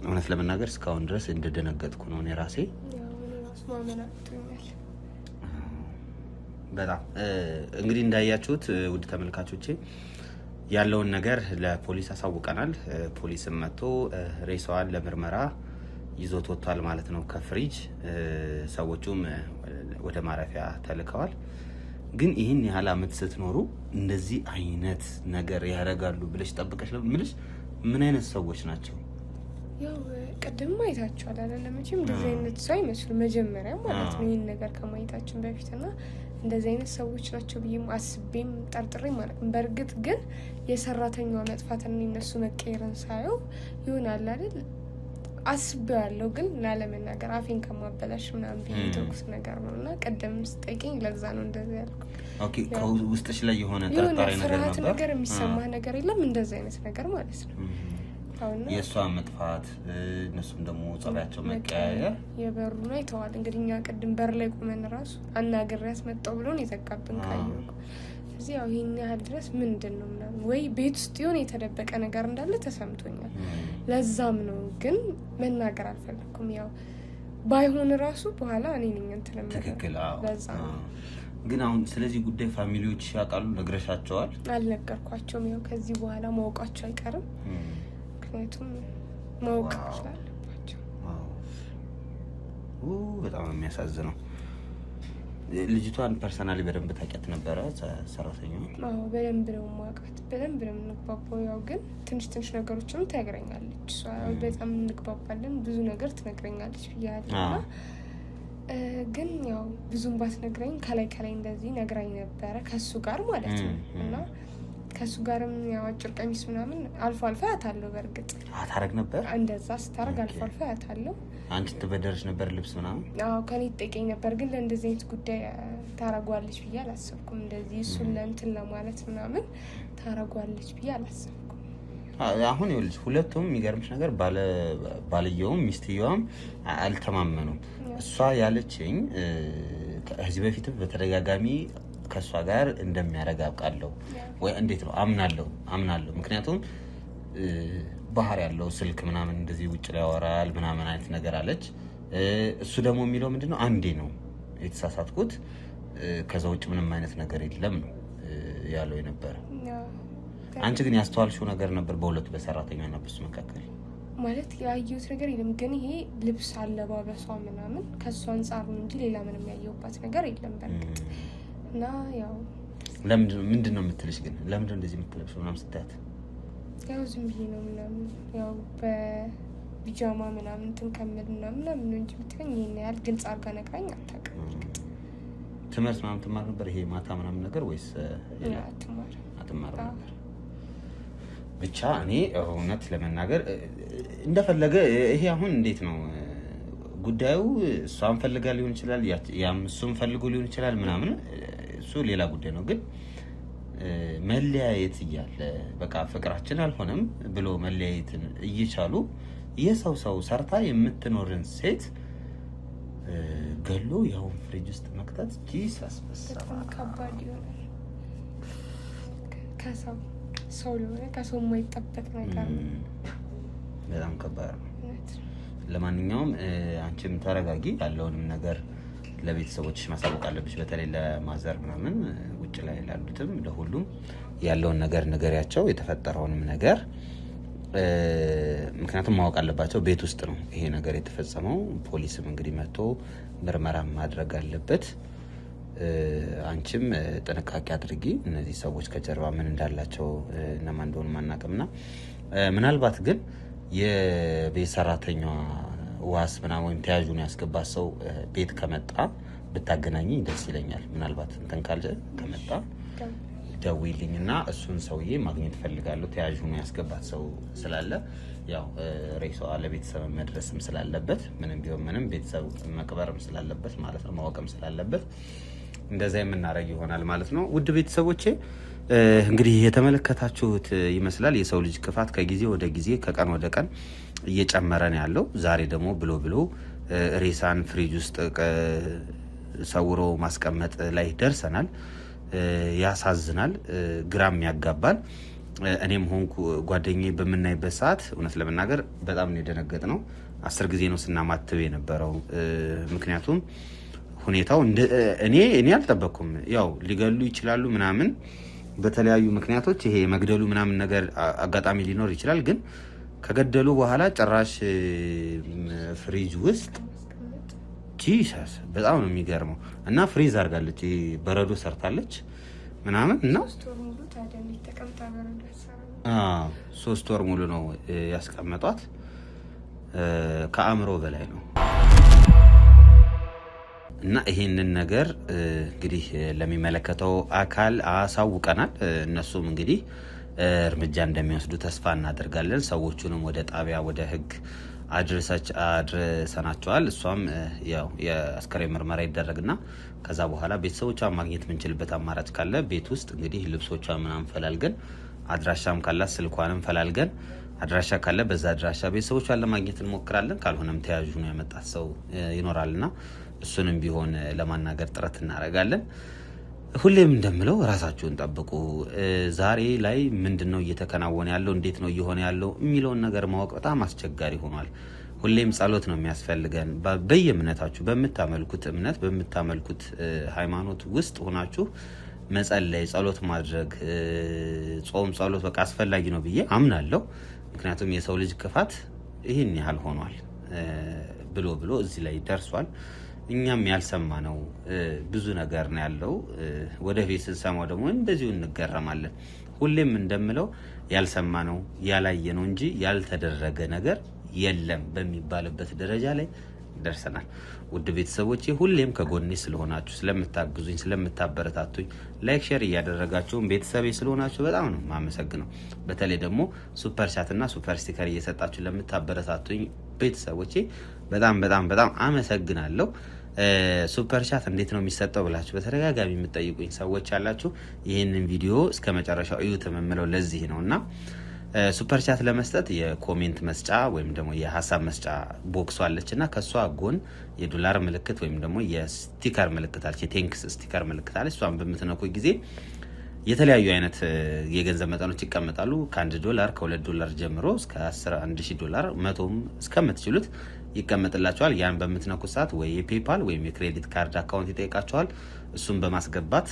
እውነት ለመናገር እስካሁን ድረስ እንደደነገጥኩ ነው እኔ ራሴ በጣም። እንግዲህ እንዳያችሁት ውድ ተመልካቾቼ ያለውን ነገር ለፖሊስ አሳውቀናል። ፖሊስም መጥቶ ሬሳዋን ለምርመራ ይዞት ወጥቷል ማለት ነው ከፍሪጅ። ሰዎቹም ወደ ማረፊያ ተልከዋል። ግን ይህን ያህል አመት ስትኖሩ እንደዚህ አይነት ነገር ያደርጋሉ ብለሽ ጠብቀሽ ለምልሽ ምን አይነት ሰዎች ናቸው? ያው ቀደም ማየታቸዋል አይደለም እንጂ እንደዚህ አይነት ሰው አይመስሉ መጀመሪያ ማለት ነው ይሄን ነገር ከማየታችን በፊትና እንደዚህ አይነት ሰዎች ናቸው ብዬም አስቤም ጠርጥሬም ማለት ነው። በእርግጥ ግን የሰራተኛዋ መጥፋትና እነሱ መቀየርን ሳየው ይሆናል አይደል አስቤያለሁ። ግን ላለመናገር አፌን ከማበላሽ ምናምን ብዬ ተውኩት ነገር ነውና ቀደም ስጠይቀኝ ለዛ ነው እንደዚህ ያልኩት። ኦኬ ከውስጥሽ ላይ የሆነ ጠርጣሪ ነገር የሚሰማህ ነገር የለም እንደዚህ አይነት ነገር ማለት ነው። የእሷ መጥፋት እነሱም ደግሞ ጸባያቸው መቀያየር የበሩን አይተዋል። እንግዲህ እኛ ቅድም በር ላይ ቆመን ራሱ አናግሬያት መጣሁ ብሎን የዘጋብን ካየሁ እዚህ ያው ይሄን ያህል ድረስ ምንድን ነው ምናምን ወይ ቤት ውስጥ የሆነ የተደበቀ ነገር እንዳለ ተሰምቶኛል። ለዛም ነው ግን መናገር አልፈለኩም። ያው ባይሆን ራሱ በኋላ እኔ ነኝ እንትን ትክክል። ለዛ ግን አሁን ስለዚህ ጉዳይ ፋሚሊዎች ያውቃሉ? ነግረሻቸዋል? አልነገርኳቸውም። ያው ከዚህ በኋላ ማወቃቸው አይቀርም ምክንያቱም ማወቅ ስላለባቸው። በጣም የሚያሳዝነው ልጅቷን ፐርሰናሊ በደንብ ታውቂያት ነበረ ሰራተኛዋ? አዎ በደንብ ነው የማውቃት፣ በደንብ ነው የምንግባባው። ያው ግን ትንሽ ነገሮችንም ትነግረኛለች። እሷ በጣም እንግባባለን፣ ብዙ ነገር ትነግረኛለች ብያለሁ። ግን ያው ብዙም ባትነግረኝ ከላይ እንደዚህ ነግራኝ ነበረ ከሱ ጋር ማለት ነው። እና ከሱ ጋርም ያው አጭር ቀሚስ ምናምን አልፎ ያታለሁ። በእርግጥ ታረግ ነበር እንደዛ ስታረግ አልፎ ያታለሁ። አንቺ ትበደርሽ ነበር ልብስ ምናምን? አዎ ከኔ ትጠይቀኝ ነበር። ግን ለእንደዚህ አይነት ጉዳይ ታረጓለች ብዬ አላሰብኩም። እንደዚህ እሱን ለእንትን ለማለት ምናምን ታረጓለች ብዬ አላሰብኩም። አሁን ይኸውልሽ ሁለቱም የሚገርምሽ ነገር ባልየውም ሚስትየዋም አልተማመኑም። እሷ ያለችኝ ከዚህ በፊትም በተደጋጋሚ ከእሷ ጋር እንደሚያደርግ አውቃለሁ ወይ እንዴት ነው አምናለሁ። ምክንያቱም ባህር ያለው ስልክ ምናምን እንደዚህ ውጭ ላይ ያወራል ምናምን አይነት ነገር አለች። እሱ ደግሞ የሚለው ምንድነው አንዴ ነው የተሳሳትኩት፣ ከዛ ውጭ ምንም አይነት ነገር የለም ነው ያለው የነበረ። አንቺ ግን ያስተዋልሽው ነገር ነበር በሁለቱ በሰራተኛና በሱ መካከል? ማለት ያየሁት ነገር የለም፣ ግን ይሄ ልብስ አለባበሷ ምናምን ከእሱ አንጻር ነው እንጂ ሌላ ምንም ያየሁባት ነገር የለም በእርግጥ። እና ያው ምንድን ነው የምትልሽ ግን? ለምንድን ነው እንደዚህ የምትለብሽ ምናምን ስታያት? ያው ዝም ብዬ ነው ምናምን ያው በቢጃማ ምናምን እንትን ከምል ምናምን ነው እንጂ የምትለኝ ይሄን ያህል ግልጽ አድርጋ ነግራኝ አታውቅም። ትምህርት ምናምን ትማር ነበር ይሄ ማታ ምናምን ነገር ወይስ አትማር ነበር? ብቻ እኔ እውነት ለመናገር እንደፈለገ ይሄ አሁን እንዴት ነው ጉዳዩ? እሷን ፈልጋ ሊሆን ይችላል፣ ያም እሱም ፈልጎ ሊሆን ይችላል ምናምን፣ እሱ ሌላ ጉዳይ ነው። ግን መለያየት እያለ በቃ ፍቅራችን አልሆነም ብሎ መለያየትን እየቻሉ የሰው ሰርታ የምትኖርን ሴት ገሎ ያውን ፍሪጅ ውስጥ መክተት ጂሰስ በጣም ከባድ ይሆናል። ሰው ለሆነ ከሰው የማይጠበቅ ነገር ነው። በጣም ከባድ ነው። ለማንኛውም አንቺም ተረጋጊ፣ ያለውንም ነገር ለቤተሰቦችሽ ማሳወቅ አለብሽ። በተለይ ለማዘር ምናምን ውጭ ላይ ላሉትም ለሁሉም ያለውን ነገር ንገሪያቸው፣ የተፈጠረውንም ነገር። ምክንያቱም ማወቅ አለባቸው። ቤት ውስጥ ነው ይሄ ነገር የተፈጸመው። ፖሊስም እንግዲህ መጥቶ ምርመራ ማድረግ አለበት። አንቺም ጥንቃቄ አድርጊ። እነዚህ ሰዎች ከጀርባ ምን እንዳላቸው እነማን እንደሆኑ ማናቅምና ምናልባት ግን የቤት ሰራተኛዋ ዋስ ምናምን ወይም ተያዡን ያስገባት ሰው ቤት ከመጣ ብታገናኝ ደስ ይለኛል። ምናልባት እንትን ካልጀ ከመጣ ደውይልኝና እሱን ሰውዬ ማግኘት ፈልጋለሁ። ተያዡን ያስገባት ሰው ስላለ ያው ሬሳዋ ለቤተሰብ መድረስም ስላለበት ምንም ቢሆን ምንም ቤተሰብ መቅበርም ስላለበት ማለት ነው፣ ማወቅም ስላለበት እንደዛ የምናረግ ይሆናል ማለት ነው። ውድ ቤተሰቦቼ እንግዲህ የተመለከታችሁት ይመስላል። የሰው ልጅ ክፋት ከጊዜ ወደ ጊዜ ከቀን ወደ ቀን እየጨመረ ነው ያለው። ዛሬ ደግሞ ብሎ ሬሳን ፍሪጅ ውስጥ ሰውሮ ማስቀመጥ ላይ ደርሰናል። ያሳዝናል፣ ግራም ያጋባል። እኔም ሆንኩ ጓደኛዬ በምናይበት ሰዓት እውነት ለመናገር በጣም ነው የደነገጥነው። 10 ጊዜ ነው ስናማትብ የነበረው። ምክንያቱም ሁኔታው እኔ አልጠበቅኩም። ያው ሊገሉ ይችላሉ ምናምን በተለያዩ ምክንያቶች ይሄ መግደሉ ምናምን ነገር አጋጣሚ ሊኖር ይችላል። ግን ከገደሉ በኋላ ጭራሽ ፍሪጅ ውስጥ ጂሰስ በጣም ነው የሚገርመው። እና ፍሪዝ አድርጋለች፣ በረዶ ሰርታለች ምናምን እና 3 ወር ሙሉ ነው ያስቀመጧት። ከአእምሮ በላይ ነው። እና ይሄንን ነገር እንግዲህ ለሚመለከተው አካል አሳውቀናል። እነሱም እንግዲህ እርምጃ እንደሚወስዱ ተስፋ እናደርጋለን። ሰዎቹንም ወደ ጣቢያ ወደ ሕግ አድርሰናቸዋል። እሷም ያው የአስከሬን ምርመራ ይደረግና ከዛ በኋላ ቤተሰቦቿን ማግኘት የምንችልበት አማራጭ ካለ ቤት ውስጥ እንግዲህ ልብሶቿን ምናምን ፈላልገን፣ አድራሻም ካላት ስልኳንም ፈላልገን፣ አድራሻ ካለ በዛ አድራሻ ቤተሰቦቿን ለማግኘት እንሞክራለን። ካልሆነም ተያዥ ነው ያመጣት ሰው ይኖራልና እሱንም ቢሆን ለማናገር ጥረት እናደርጋለን። ሁሌም እንደምለው ራሳችሁን ጠብቁ። ዛሬ ላይ ምንድነው እየተከናወነ ያለው፣ እንዴት ነው እየሆነ ያለው የሚለውን ነገር ማወቅ በጣም አስቸጋሪ ሆኗል። ሁሌም ጸሎት ነው የሚያስፈልገን። በየእምነታችሁ በምታመልኩት እምነት በምታመልኩት ሃይማኖት ውስጥ ሆናችሁ መጸለይ፣ ጸሎት ማድረግ፣ ጾም፣ ጸሎት በቃ አስፈላጊ ነው ብዬ አምናለሁ። ምክንያቱም የሰው ልጅ ክፋት ይህን ያህል ሆኗል ብሎ እዚህ ላይ ደርሷል። እኛም ያልሰማነው ብዙ ነገር ነው ያለው። ወደፊት ስንሰማው ደግሞ እንደዚሁ እንገረማለን። ሁሌም እንደምለው ያልሰማነው ያላየነው እንጂ ያልተደረገ ነገር የለም በሚባልበት ደረጃ ላይ ደርሰናል። ውድ ቤተሰቦቼ ሁሌም ከጎኔ ስለሆናችሁ፣ ስለምታግዙኝ፣ ስለምታበረታቱኝ ላይክ ሼር እያደረጋችሁም ቤተሰቤ ስለሆናችሁ በጣም ነው ማመሰግነው። በተለይ ደግሞ ሱፐር ቻት እና ሱፐር ስቲከር እየሰጣችሁ ለምታበረታቱኝ ቤተሰቦቼ በጣም በጣም በጣም አመሰግናለሁ። ሱፐር ቻት እንዴት ነው የሚሰጠው ብላችሁ በተደጋጋሚ የምትጠይቁኝ ሰዎች አላችሁ። ይህንን ቪዲዮ እስከ መጨረሻው እዩት የምለው ለዚህ ነውና ሱፐር ቻት ለመስጠት የኮሜንት መስጫ ወይም ደግሞ የሀሳብ መስጫ ቦክሷ አለችና ከሷ ጎን የዶላር ምልክት ወይም ደግሞ የስቲከር ምልክት አለች፣ የቴንክስ ስቲከር ምልክት አለች። እሷን በምትነኩ ጊዜ የተለያዩ አይነት የገንዘብ መጠኖች ይቀመጣሉ። $1 $2 ጀምሮ እስከ $11,000 100ም እስከምትችሉት ይቀመጥላችኋል። ያን በምትነኩ ሰዓት ወይ የፔፓል ወይም የክሬዲት ካርድ አካውንት ይጠይቃችኋል። እሱን በማስገባት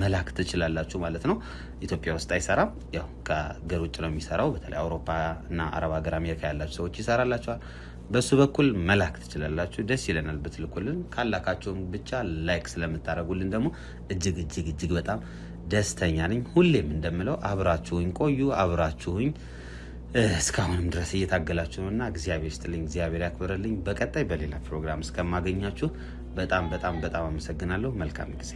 መላክ ትችላላችሁ ማለት ነው። ኢትዮጵያ ውስጥ አይሰራም፣ ያው ከሀገር ውጭ ነው የሚሰራው። በተለይ አውሮፓ እና አረብ ሀገር አሜሪካ ያላችሁ ሰዎች ይሰራላችኋል። በሱ በኩል መላክ ትችላላችሁ። ደስ ይለናል ብትልኩልን። ካላካችሁም ብቻ ላይክ ስለምታደርጉልን ደግሞ እጅግ እጅግ እጅግ በጣም ደስተኛ ነኝ። ሁሌም እንደምለው አብራችሁኝ ቆዩ፣ አብራችሁኝ እስካሁንም ድረስ እየታገላችሁ ነውና እግዚአብሔር ይስጥልኝ፣ እግዚአብሔር ያክብርልኝ። በቀጣይ በሌላ ፕሮግራም እስከማገኛችሁ በጣም በጣም በጣም አመሰግናለሁ። መልካም ጊዜ